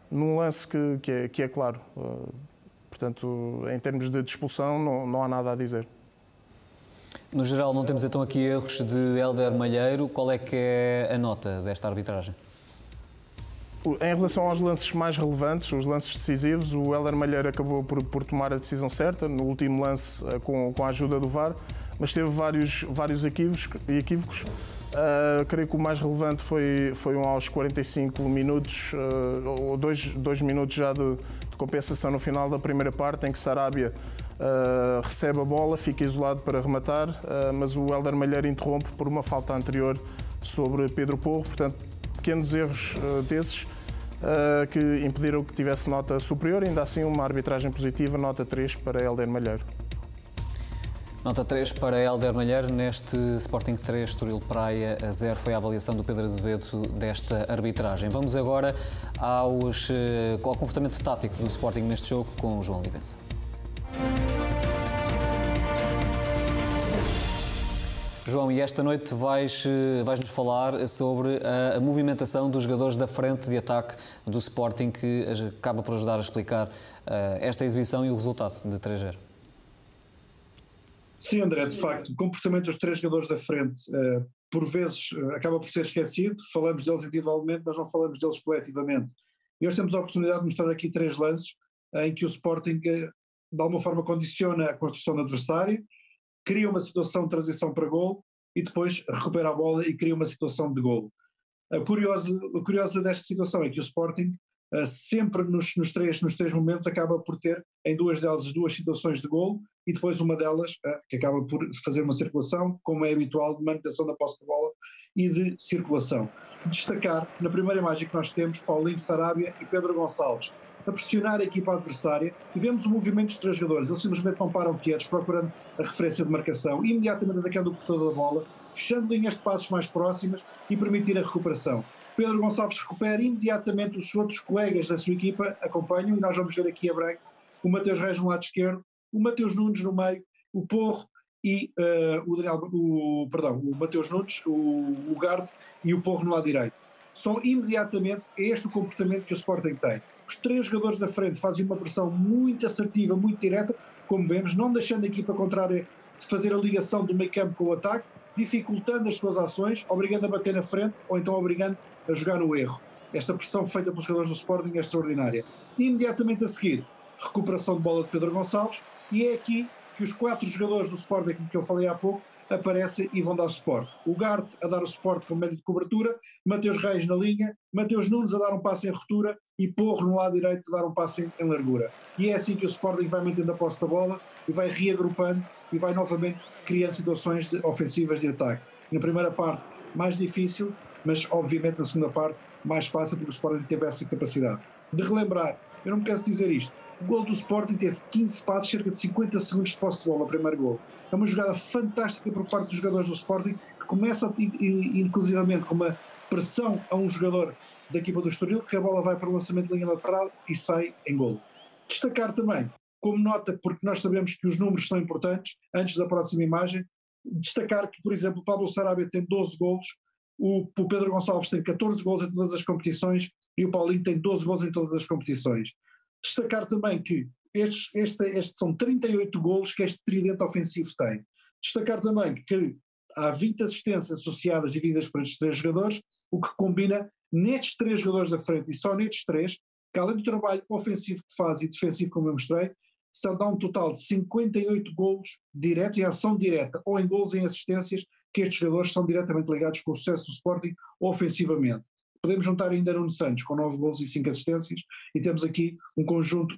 num lance que é claro. Portanto, em termos de expulsão não há nada a dizer. No geral, não temos então aqui erros de Hélder Malheiro. Qual é que é a nota desta arbitragem? Em relação aos lances mais relevantes, os lances decisivos, o Hélder Malheiro acabou por tomar a decisão certa, no último lance com a ajuda do VAR, mas teve vários equívocos. Creio que o mais relevante foi aos 45 minutos, ou dois minutos já de compensação no final da primeira parte, em que Sarabia recebe a bola, fica isolado para rematar, mas o Hélder Malheiro interrompe por uma falta anterior sobre Pedro Porro. Portanto, pequenos erros desses que impediram que tivesse nota superior, ainda assim uma arbitragem positiva, nota 3 para Hélder Malheiro. Nota 3 para Hélder Malheiro. Neste Sporting 3, Estoril Praia 0 foi a avaliação do Pedro Azevedo desta arbitragem. Vamos agora ao comportamento tático do Sporting neste jogo com o João Olivença. João, e esta noite vais-nos falar sobre a movimentação dos jogadores da frente de ataque do Sporting, que acaba por ajudar a explicar esta exibição e o resultado de 3-0. Sim, André, de facto, o comportamento dos três jogadores da frente por vezes acaba por ser esquecido. Falamos deles individualmente, mas não falamos deles coletivamente. E hoje temos a oportunidade de mostrar aqui 3 lances em que o Sporting de alguma forma condiciona a construção do adversário, cria uma situação de transição para golo e depois recupera a bola e cria uma situação de golo. A curiosa desta situação é que o Sporting sempre nos três momentos acaba por ter em duas delas 2 situações de golo e depois uma delas que acaba por fazer uma circulação, como é habitual, de manutenção da posse de bola e de circulação. Destacar, na primeira imagem que nós temos, Paulinho Sarabia e Pedro Gonçalves a pressionar a equipa adversária, e vemos o movimento dos 3 jogadores. Eles simplesmente não param quietos, procurando a referência de marcação, imediatamente atacando o portador da bola, fechando linhas de passos mais próximas e permitir a recuperação. Pedro Gonçalves recupera imediatamente, os outros colegas da sua equipa acompanham, e nós vamos ver aqui a branco o Mateus Reis no lado esquerdo, o Mateus Nunes no meio, o Porro e o Mateus Nunes, o Garte e o Porro no lado direito. São imediatamente este o comportamento que o Sporting tem. Os 3 jogadores da frente fazem uma pressão muito assertiva, muito direta, como vemos, não deixando a equipa contrária de fazer a ligação do meio campo com o ataque, dificultando as suas ações, obrigando a bater na frente ou então obrigando a jogar no erro. Esta pressão feita pelos jogadores do Sporting é extraordinária. E imediatamente a seguir, recuperação de bola de Pedro Gonçalves, e é aqui que os 4 jogadores do Sporting que eu falei há pouco aparecem e vão dar suporte. O Garte a dar o suporte com médio de cobertura, Mateus Reis na linha, Mateus Nunes a dar um passe em ruptura e Porro no lado direito a dar um passe em largura. E é assim que o Sporting vai mantendo a posse da bola e vai reagrupando e vai novamente criando situações ofensivas de ataque. Na primeira parte mais difícil, mas obviamente na segunda parte mais fácil, porque o Sporting teve essa capacidade. De relembrar, eu não me canso de dizer isto, o gol do Sporting teve 15 passos, cerca de 50 segundos de posse de bola, o primeiro gol. É uma jogada fantástica por parte dos jogadores do Sporting, que começa inclusivamente com uma pressão a um jogador da equipa do Estoril, que a bola vai para o lançamento de linha lateral e sai em gol. Destacar também, como nota, porque nós sabemos que os números são importantes, antes da próxima imagem, destacar que, por exemplo, o Pablo Sarabia tem 12 golos, o Pedro Gonçalves tem 14 golos em todas as competições e o Paulinho tem 12 golos em todas as competições. Destacar também que estes são 38 golos que este tridente ofensivo tem. Destacar também que há 20 assistências associadas e vindas por estes 3 jogadores, o que combina nestes 3 jogadores da frente e só nestes 3, que além do trabalho ofensivo que faz e defensivo, como eu mostrei, dá um total de 58 golos diretos, em ação direta ou em golos em assistências, que estes jogadores são diretamente ligados com o sucesso do Sporting ofensivamente. Podemos juntar ainda Nuno Santos com 9 golos e 5 assistências e temos aqui um conjunto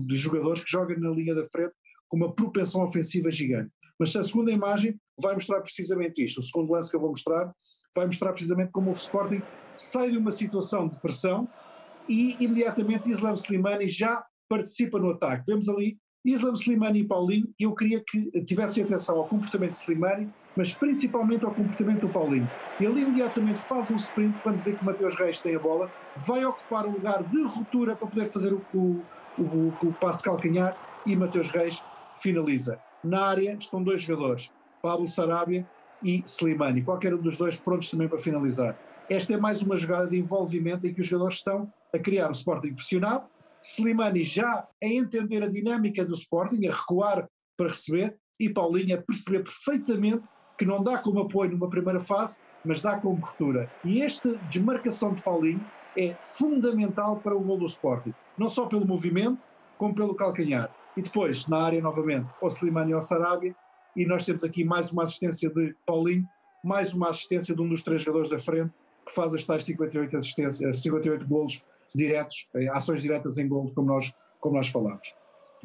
de jogadores que jogam na linha da frente com uma propensão ofensiva gigante. Mas a segunda imagem vai mostrar precisamente isto. O segundo lance que eu vou mostrar vai mostrar precisamente como o Sporting sai de uma situação de pressão e imediatamente Islam Slimani já participa no ataque. Vemos ali Islam, Slimani e Paulinho, e eu queria que tivessem atenção ao comportamento de Slimani, mas principalmente ao comportamento do Paulinho. Ele imediatamente faz um sprint quando vê que o Mateus Reis tem a bola, vai ocupar o lugar de ruptura para poder fazer o passe de calcanhar, e Mateus Reis finaliza. Na área estão 2 jogadores, Pablo Sarabia e Slimani, qualquer um dos dois prontos também para finalizar. Esta é mais uma jogada de envolvimento em que os jogadores estão a criar o Sporting pressionado, Slimani já a entender a dinâmica do Sporting, a recuar para receber, e Paulinho a perceber perfeitamente que não dá como apoio numa primeira fase, mas dá como ruptura. E esta desmarcação de Paulinho é fundamental para o gol do Sporting, não só pelo movimento, como pelo calcanhar. E depois, na área novamente, ou Slimani ou Sarabia, e nós temos aqui mais uma assistência de Paulinho, mais uma assistência de um dos 3 jogadores da frente, que faz as tais 58 golos diretos, ações diretas em golo, como nós falámos.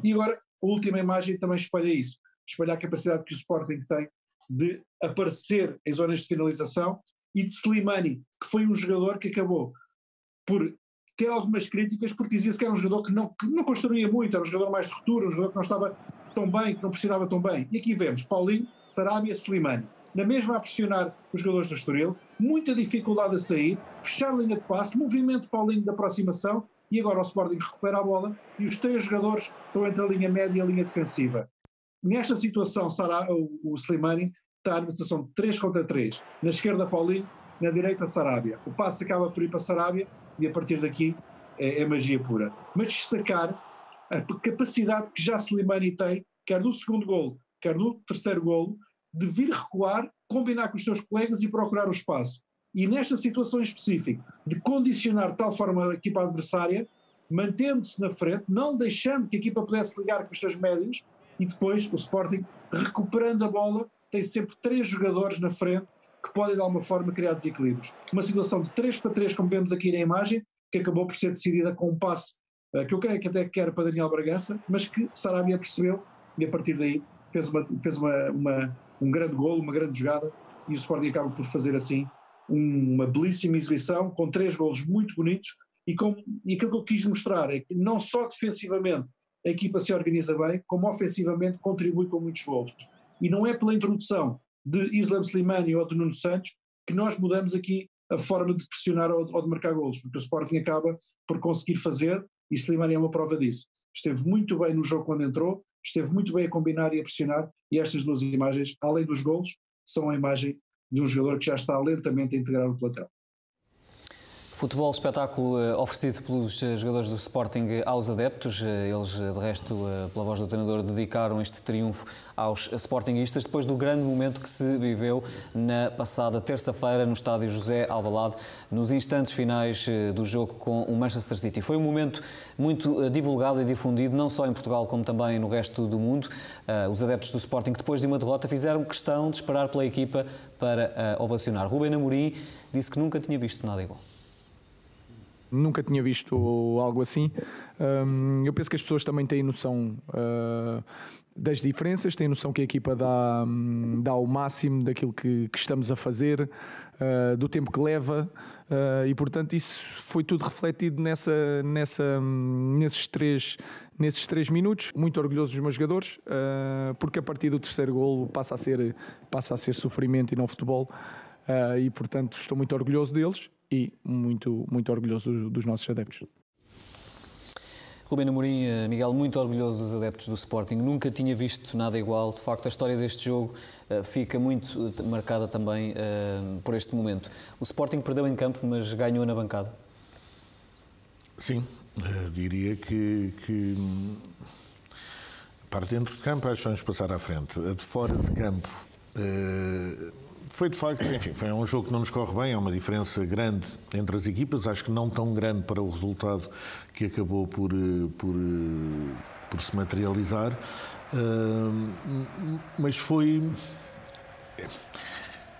E agora, a última imagem também espelha isso, espelha a capacidade que o Sporting tem de aparecer em zonas de finalização, e de Slimani, que foi um jogador que acabou por ter algumas críticas, porque dizia-se que era um jogador que não construía muito, era um jogador mais de ruptura, um jogador que não estava tão bem, que não pressionava tão bem. E aqui vemos Paulinho, Sarabia, Slimani, na mesma a pressionar os jogadores do Estoril, muita dificuldade a sair, fechar a linha de passe, movimento Paulinho de aproximação, e agora o Sporting recupera a bola e os 3 jogadores estão entre a linha média e a linha defensiva. Nesta situação, o Slimani está numa situação de 3 contra 3. Na esquerda, Paulinho, na direita, Sarabia. O passe acaba por ir para Sarabia e a partir daqui é magia pura. Mas destacar a capacidade que já Slimani tem, quer no segundo golo, quer no terceiro golo, de vir recuar, combinar com os seus colegas e procurar o espaço. E nesta situação específica, de condicionar de tal forma a equipa adversária, mantendo-se na frente, não deixando que a equipa pudesse ligar com os seus médios, e depois o Sporting, recuperando a bola, tem sempre 3 jogadores na frente que podem de alguma forma criar desequilíbrios. Uma situação de 3 para 3, como vemos aqui na imagem, que acabou por ser decidida com um passe que eu creio que até era para Daniel Bragança, mas que Sarabia percebeu e a partir daí fez um grande golo, uma grande jogada, e o Sporting acaba por fazer assim uma belíssima exibição, com 3 golos muito bonitos, e aquilo que eu quis mostrar é que não só defensivamente a equipa se organiza bem, como ofensivamente contribui com muitos golos. E não é pela introdução de Islam Slimani ou de Nuno Santos que nós mudamos aqui a forma de pressionar ou de marcar golos, porque o Sporting acaba por conseguir fazer, e Slimani é uma prova disso. Esteve muito bem no jogo quando entrou, esteve muito bem a combinar e a pressionar, e estas 2 imagens, além dos golos, são a imagem de um jogador que já está lentamente a integrar o plantel. Futebol, espetáculo oferecido pelos jogadores do Sporting aos adeptos. Eles, de resto, pela voz do treinador, dedicaram este triunfo aos sportinguistas depois do grande momento que se viveu na passada terça-feira no estádio José Alvalade, nos instantes finais do jogo com o Manchester City. Foi um momento muito divulgado e difundido, não só em Portugal como também no resto do mundo. Os adeptos do Sporting, depois de uma derrota, fizeram questão de esperar pela equipa para ovacionar. Rubén Amorim disse que nunca tinha visto nada igual. Nunca tinha visto algo assim. Eu penso que as pessoas também têm noção das diferenças, têm noção que a equipa dá o máximo daquilo que estamos a fazer, do tempo que leva, e portanto isso foi tudo refletido nesses 3 minutos. Muito orgulhoso dos meus jogadores, porque a partir do terceiro golo passa a ser sofrimento e não futebol, e portanto estou muito orgulhoso deles e muito, muito orgulhoso dos nossos adeptos. Rubén Amorim, Miguel, muito orgulhoso dos adeptos do Sporting, nunca tinha visto nada igual. De facto, a história deste jogo fica muito marcada também por este momento. O Sporting perdeu em campo, mas ganhou na bancada. Sim, diria que a parte dentro de campo acho que vamos passar à frente. A de fora de campo foi de facto, enfim, foi um jogo que não nos corre bem, há uma diferença grande entre as equipas, acho que não tão grande para o resultado que acabou por se materializar, mas foi...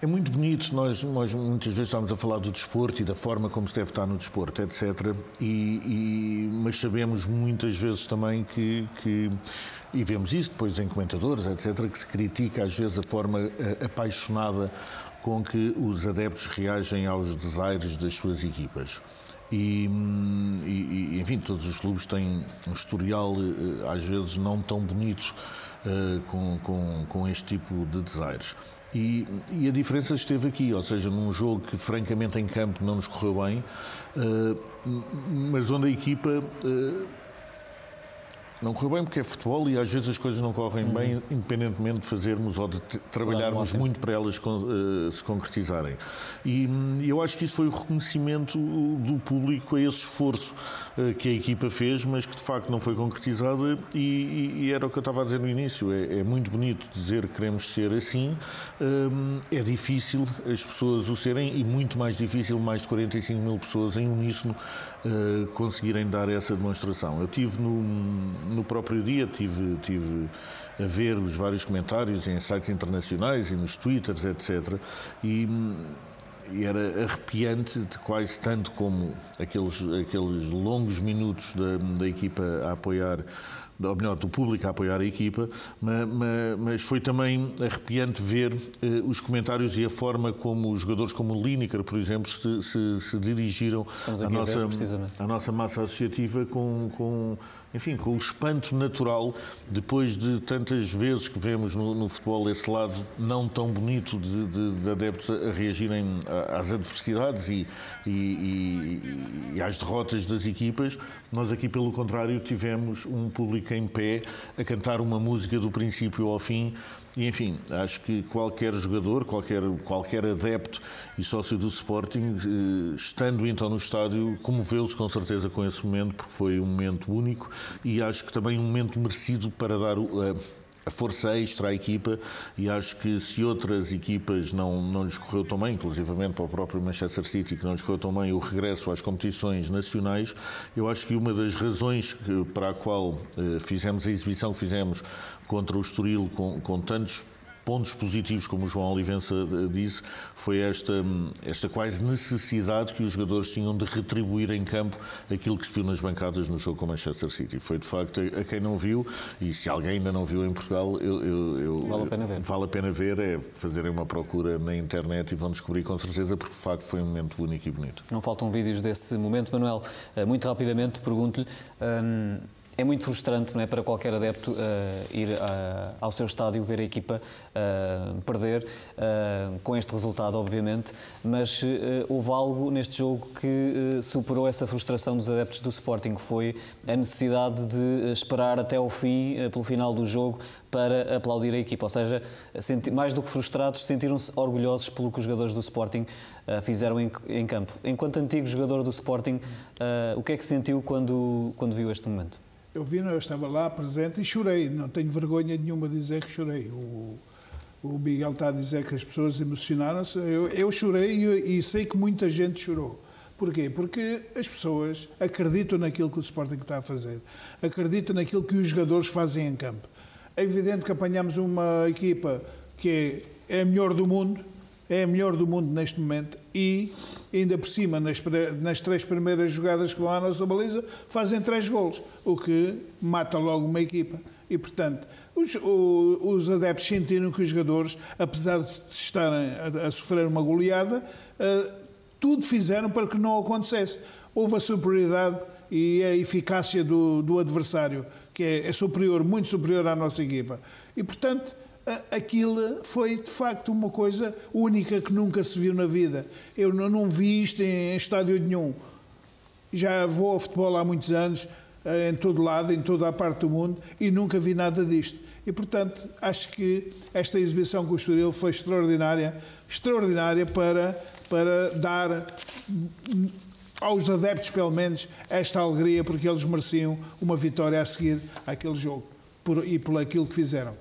É muito bonito, nós muitas vezes estamos a falar do desporto e da forma como se deve estar no desporto, etc. Mas sabemos muitas vezes também e vemos isso depois em comentadores, etc., que se critica às vezes a forma apaixonada com que os adeptos reagem aos desaires das suas equipas. enfim, todos os clubes têm um historial às vezes não tão bonito com este tipo de desaires. E a diferença esteve aqui, ou seja, num jogo que francamente em campo não nos correu bem, mas onde a equipa não correu bem porque é futebol e às vezes as coisas não correm bem, independentemente de fazermos ou de trabalharmos muito para elas se concretizarem. E eu acho que isso foi o reconhecimento do público a esse esforço que a equipa fez, mas que de facto não foi concretizada e era o que eu estava a dizer no início. É muito bonito dizer que queremos ser assim, é difícil as pessoas o serem e muito mais difícil mais de 45 mil pessoas em uníssono conseguirem dar essa demonstração. Eu tive no próprio dia, tive a ver os vários comentários em sites internacionais e nos twitters, etc. E era arrepiante, quase tanto como aqueles longos minutos da equipa a apoiar, ou melhor, do público a apoiar a equipa, mas foi também arrepiante ver os comentários e a forma como os jogadores como o Lineker, por exemplo, se dirigiram à nossa massa associativa enfim, com o espanto natural, depois de tantas vezes que vemos no futebol esse lado não tão bonito de adeptos a reagirem às adversidades e às derrotas das equipas. Nós aqui, pelo contrário, tivemos um público em pé a cantar uma música do princípio ao fim. E, enfim, acho que qualquer jogador, qualquer adepto e sócio do Sporting, estando então no estádio, comoveu-se com certeza com esse momento, porque foi um momento único e acho que também um momento merecido para dar a força extra à equipa, e acho que se outras equipas não lhes correu tão bem, inclusivamente para o próprio Manchester City, que não lhes correu tão bem o regresso às competições nacionais, eu acho que uma das razões para a qual fizemos a exibição que fizemos contra o Estoril com tantos pontos positivos, como o João Olivença disse, foi esta quase necessidade que os jogadores tinham de retribuir em campo aquilo que se viu nas bancadas no jogo com o Manchester City. Foi, de facto, a quem não viu, e se alguém ainda não viu em Portugal, vale a pena ver, é fazerem uma procura na internet e vão descobrir com certeza, porque de facto foi um momento único e bonito. Não faltam vídeos desse momento. Manuel, muito rapidamente pergunto-lhe, é muito frustrante, não é, para qualquer adepto ir ao seu estádio ver a equipa perder, com este resultado, obviamente, mas houve algo neste jogo que superou essa frustração dos adeptos do Sporting, foi a necessidade de esperar até ao fim, pelo final do jogo, para aplaudir a equipa. Ou seja, mais do que frustrados, sentiram-se orgulhosos pelo que os jogadores do Sporting fizeram em campo. Enquanto antigo jogador do Sporting, o que é que sentiu quando viu este momento? Eu estava lá presente e chorei, não tenho vergonha nenhuma de dizer que chorei. O Miguel está a dizer que as pessoas emocionaram-se, eu chorei e sei que muita gente chorou. Porquê? Porque as pessoas acreditam naquilo que o Sporting está a fazer, acreditam naquilo que os jogadores fazem em campo. É evidente que apanhamos uma equipa que é a melhor do mundo, neste momento, e ainda por cima, nas 3 primeiras jogadas que vão à nossa baliza, fazem 3 golos, o que mata logo uma equipa. E, portanto, os adeptos sentiram que os jogadores, apesar de estarem a sofrer uma goleada, tudo fizeram para que não acontecesse. Houve a superioridade e a eficácia do adversário, que é superior, muito superior à nossa equipa. E, portanto, aquilo foi, de facto, uma coisa única que nunca se viu na vida. Eu não vi isto em estádio nenhum. Já vou ao futebol há muitos anos, em todo lado, em toda a parte do mundo, e nunca vi nada disto. E, portanto, acho que esta exibição com o Estoril foi extraordinária para dar aos adeptos, pelo menos, esta alegria, porque eles mereciam uma vitória a seguir àquele jogo e por aquilo que fizeram.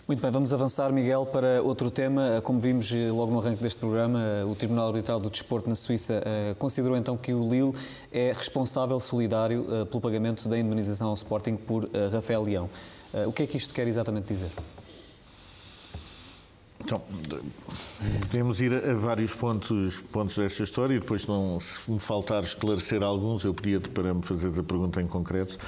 Muito bem, vamos avançar, Miguel, para outro tema. Como vimos logo no arranque deste programa, o Tribunal Arbitral do Desporto na Suíça considerou então que o Lille é responsável solidário pelo pagamento da indemnização ao Sporting por Rafael Leão. O que é que isto quer exatamente dizer? Então, podemos ir a vários pontos desta história e depois, se me faltar esclarecer alguns, eu pedia-te para me fazeres a pergunta em concreto,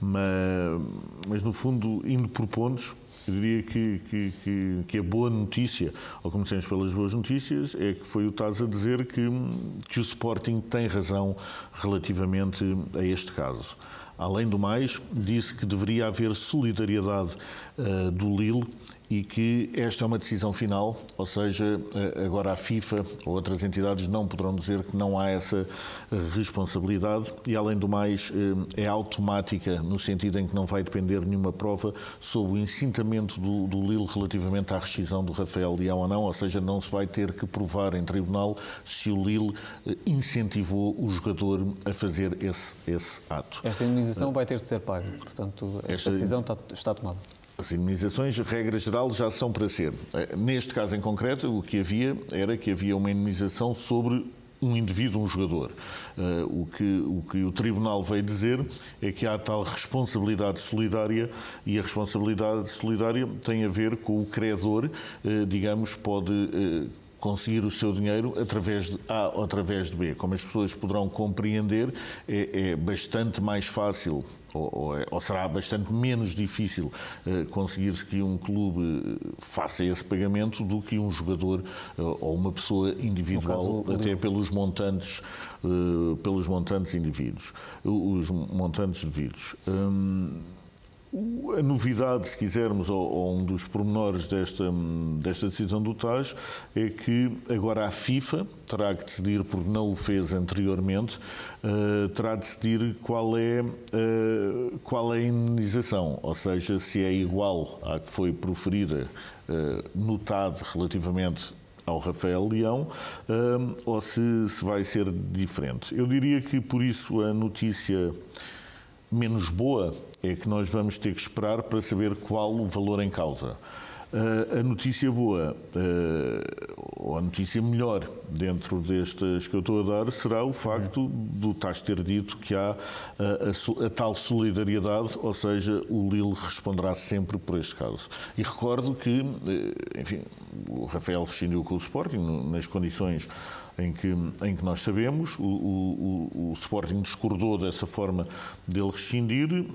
mas no fundo, indo por pontos, eu diria que a boa notícia, ou comecemos pelas boas notícias, é que foi o Taz a dizer que o Sporting tem razão relativamente a este caso. Além do mais, disse que deveria haver solidariedade do Lille e que esta é uma decisão final, ou seja, agora a FIFA ou outras entidades não poderão dizer que não há essa responsabilidade e, além do mais, é automática no sentido em que não vai depender de nenhuma prova sobre o incitamento do Lille relativamente à rescisão do Rafael Leão ou não, ou seja, não se vai ter que provar em tribunal se o Lille incentivou o jogador a fazer esse ato. Esta indemnização vai ter de ser paga, portanto, esta decisão está tomada. As indemnizações, regra geral, já são para ser. Neste caso em concreto, o que havia era que havia uma indemnização sobre um indivíduo, um jogador. O que o Tribunal veio dizer é que há tal responsabilidade solidária e a responsabilidade solidária tem a ver com o credor, digamos, pode conseguir o seu dinheiro através de A ou através de B. Como as pessoas poderão compreender, é bastante mais fácil ou será bastante menos difícil conseguir-se que um clube faça esse pagamento do que um jogador ou uma pessoa individual, até pelos montantes indivíduos, os montantes devidos. A novidade, se quisermos, ou um dos pormenores desta decisão do TAS é que agora a FIFA terá que decidir, porque não o fez anteriormente, terá de decidir qual é a indemnização, ou seja, se é igual à que foi proferida no TAD relativamente ao Rafael Leão, ou se vai ser diferente. Eu diria que, por isso, a notícia menos boa é que nós vamos ter que esperar para saber qual o valor em causa. A notícia boa, ou a notícia melhor dentro destas que eu estou a dar, será o facto do TAS ter dito que há a tal solidariedade, ou seja, o Lille responderá sempre por este caso. E recordo que, enfim, o Rafael rescindiu com o Sporting nas condições em que nós sabemos, o Sporting discordou dessa forma dele rescindir,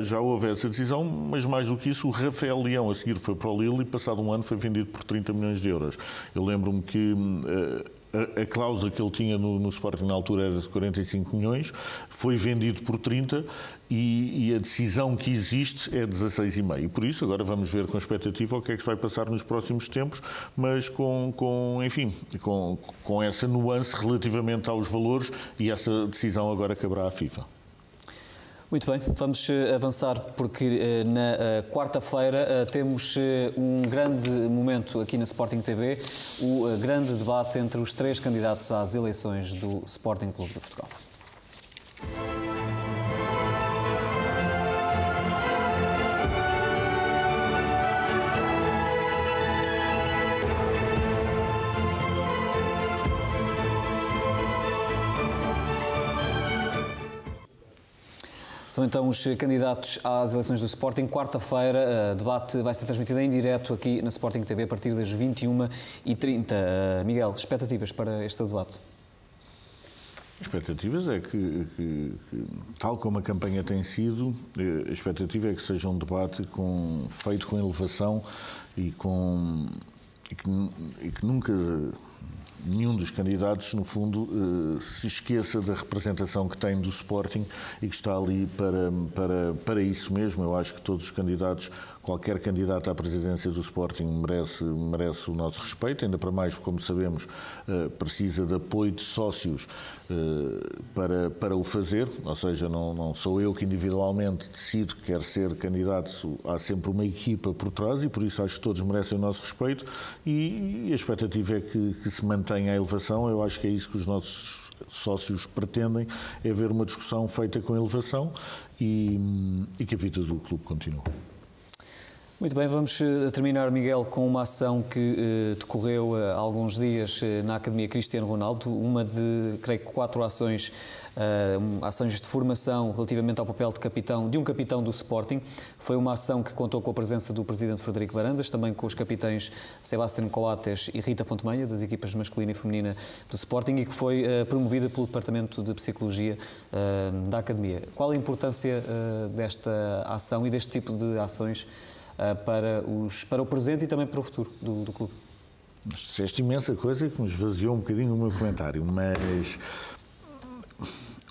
já houve essa decisão, mas mais do que isso, o Rafael Leão a seguir foi para o Lille e passado um ano foi vendido por 30 milhões de euros. Eu lembro-me que a cláusula que ele tinha no Sporting na altura era de 45 milhões, foi vendido por 30 e a decisão que existe é 16,5. Por isso, agora vamos ver com expectativa o que é que se vai passar nos próximos tempos, mas com essa nuance relativamente aos valores, e essa decisão agora caberá à FIFA. Muito bem, vamos avançar porque na quarta-feira temos um grande momento aqui na Sporting TV, o grande debate entre os 3 candidatos às eleições do Sporting Clube de Portugal. São então os candidatos às eleições do Sporting. Quarta-feira, o debate vai ser transmitido em direto aqui na Sporting TV a partir das 21h30. Miguel, expectativas para este debate? Expectativas é que, tal como a campanha tem sido, a expectativa é que seja um debate feito com elevação e que nunca nenhum dos candidatos, no fundo, se esqueça da representação que tem do Sporting e que está ali para isso mesmo. Eu acho que todos os candidatos, qualquer candidato à presidência do Sporting merece o nosso respeito, ainda para mais, como sabemos, precisa de apoio de sócios para o fazer, ou seja, não sou eu que individualmente decido que quero ser candidato, há sempre uma equipa por trás e por isso acho que todos merecem o nosso respeito e a expectativa é que se mantenha a elevação. Eu acho que é isso que os nossos sócios pretendem, é ver uma discussão feita com elevação e que a vida do clube continue. Muito bem, vamos terminar, Miguel, com uma ação que decorreu há alguns dias na Academia Cristiano Ronaldo, uma de, creio que 4 ações, ações de formação relativamente ao papel de um capitão do Sporting. Foi uma ação que contou com a presença do Presidente Frederico Varandas, também com os capitães Sebastián Coates e Rita Fontemanha, das equipas masculina e feminina do Sporting, e que foi promovida pelo Departamento de Psicologia da Academia. Qual a importância desta ação e deste tipo de ações para o presente e também para o futuro do clube? Disseste imensa coisa que me esvaziou um bocadinho o meu comentário, mas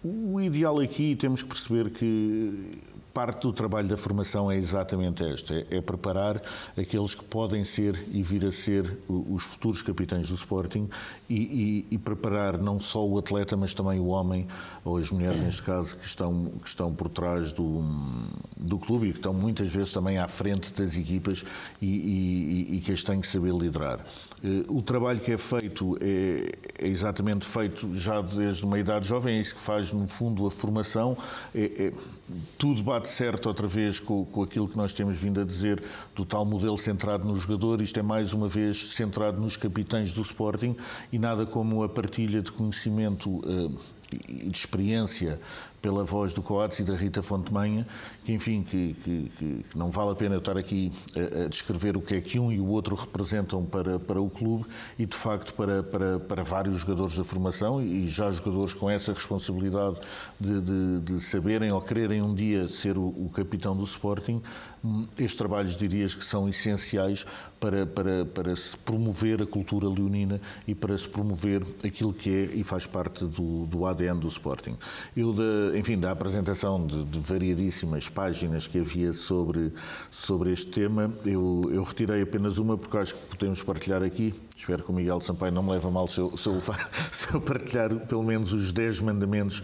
o ideal aqui, temos que perceber que parte do trabalho da formação é exatamente esta, é preparar aqueles que podem ser e vir a ser os futuros capitães do Sporting e preparar não só o atleta, mas também o homem, ou as mulheres neste caso, que estão por trás do clube e que estão muitas vezes também à frente das equipas e que as têm que saber liderar. O trabalho que é feito é exatamente feito já desde uma idade jovem, é isso que faz no fundo a formação, tudo bate certo outra vez com aquilo que nós temos vindo a dizer do tal modelo centrado no jogador. Isto é mais uma vez centrado nos capitães do Sporting e nada como a partilha de conhecimento e de experiência pela voz do Coates e da Rita Fontemanha, que enfim, que não vale a pena eu estar aqui a descrever o que é que um e o outro representam para o clube e de facto para vários jogadores da formação e já jogadores com essa responsabilidade de saberem ou quererem um dia ser o capitão do Sporting. Estes trabalhos dirias que são essenciais para se promover a cultura leonina e para se promover aquilo que é e faz parte do ADN do Sporting. Eu, da apresentação de variadíssimas páginas que havia sobre este tema, eu retirei apenas uma porque acho que podemos partilhar aqui. Espero que o Miguel Sampaio não me leve a mal se eu partilhar pelo menos os 10 mandamentos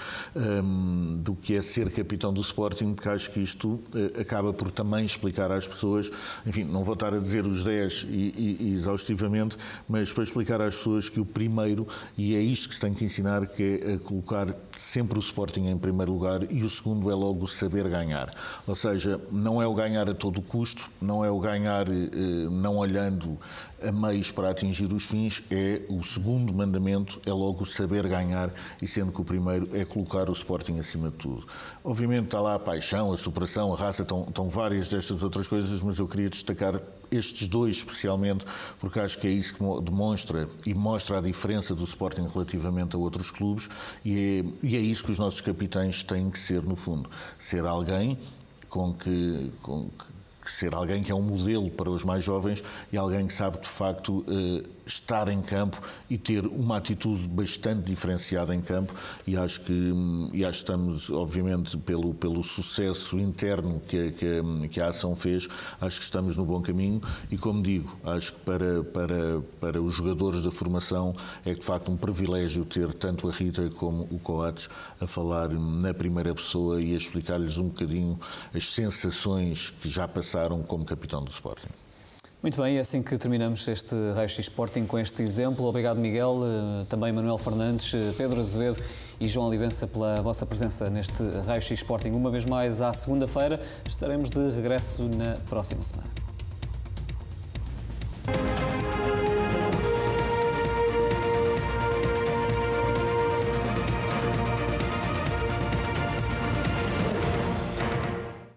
do que é ser capitão do Sporting, porque acho que isto acaba por também explicar às pessoas, enfim, não vou estar a dizer os 10 e exaustivamente, mas para explicar às pessoas que o primeiro, e é isto que se tem que ensinar, que é a colocar sempre o Sporting em primeiro lugar, e o segundo é logo o saber ganhar. Ou seja, não é o ganhar a todo custo, não é o ganhar não olhando a meios para atingir os fins, é o segundo mandamento, é logo saber ganhar, e sendo que o primeiro é colocar o Sporting acima de tudo. Obviamente está lá a paixão, a superação, a raça, estão várias destas outras coisas, mas eu queria destacar estes dois especialmente, porque acho que é isso que demonstra e mostra a diferença do Sporting relativamente a outros clubes, e é isso que os nossos capitães têm que ser, no fundo. Ser alguém ser alguém que é um modelo para os mais jovens e alguém que sabe de facto estar em campo e ter uma atitude bastante diferenciada em campo, e acho que estamos, obviamente, pelo sucesso interno que a ação fez, acho que estamos no bom caminho e, como digo, acho que para os jogadores da formação é de facto um privilégio ter tanto a Rita como o Coates a falar na primeira pessoa e a explicar-lhes um bocadinho as sensações que já passaram como capitão do Sporting. Muito bem, é assim que terminamos este Raio-X Sporting com este exemplo. Obrigado, Miguel, também Manuel Fernandes, Pedro Azevedo e João Olivença pela vossa presença neste Raio-X Sporting. Uma vez mais, à segunda-feira, estaremos de regresso na próxima semana.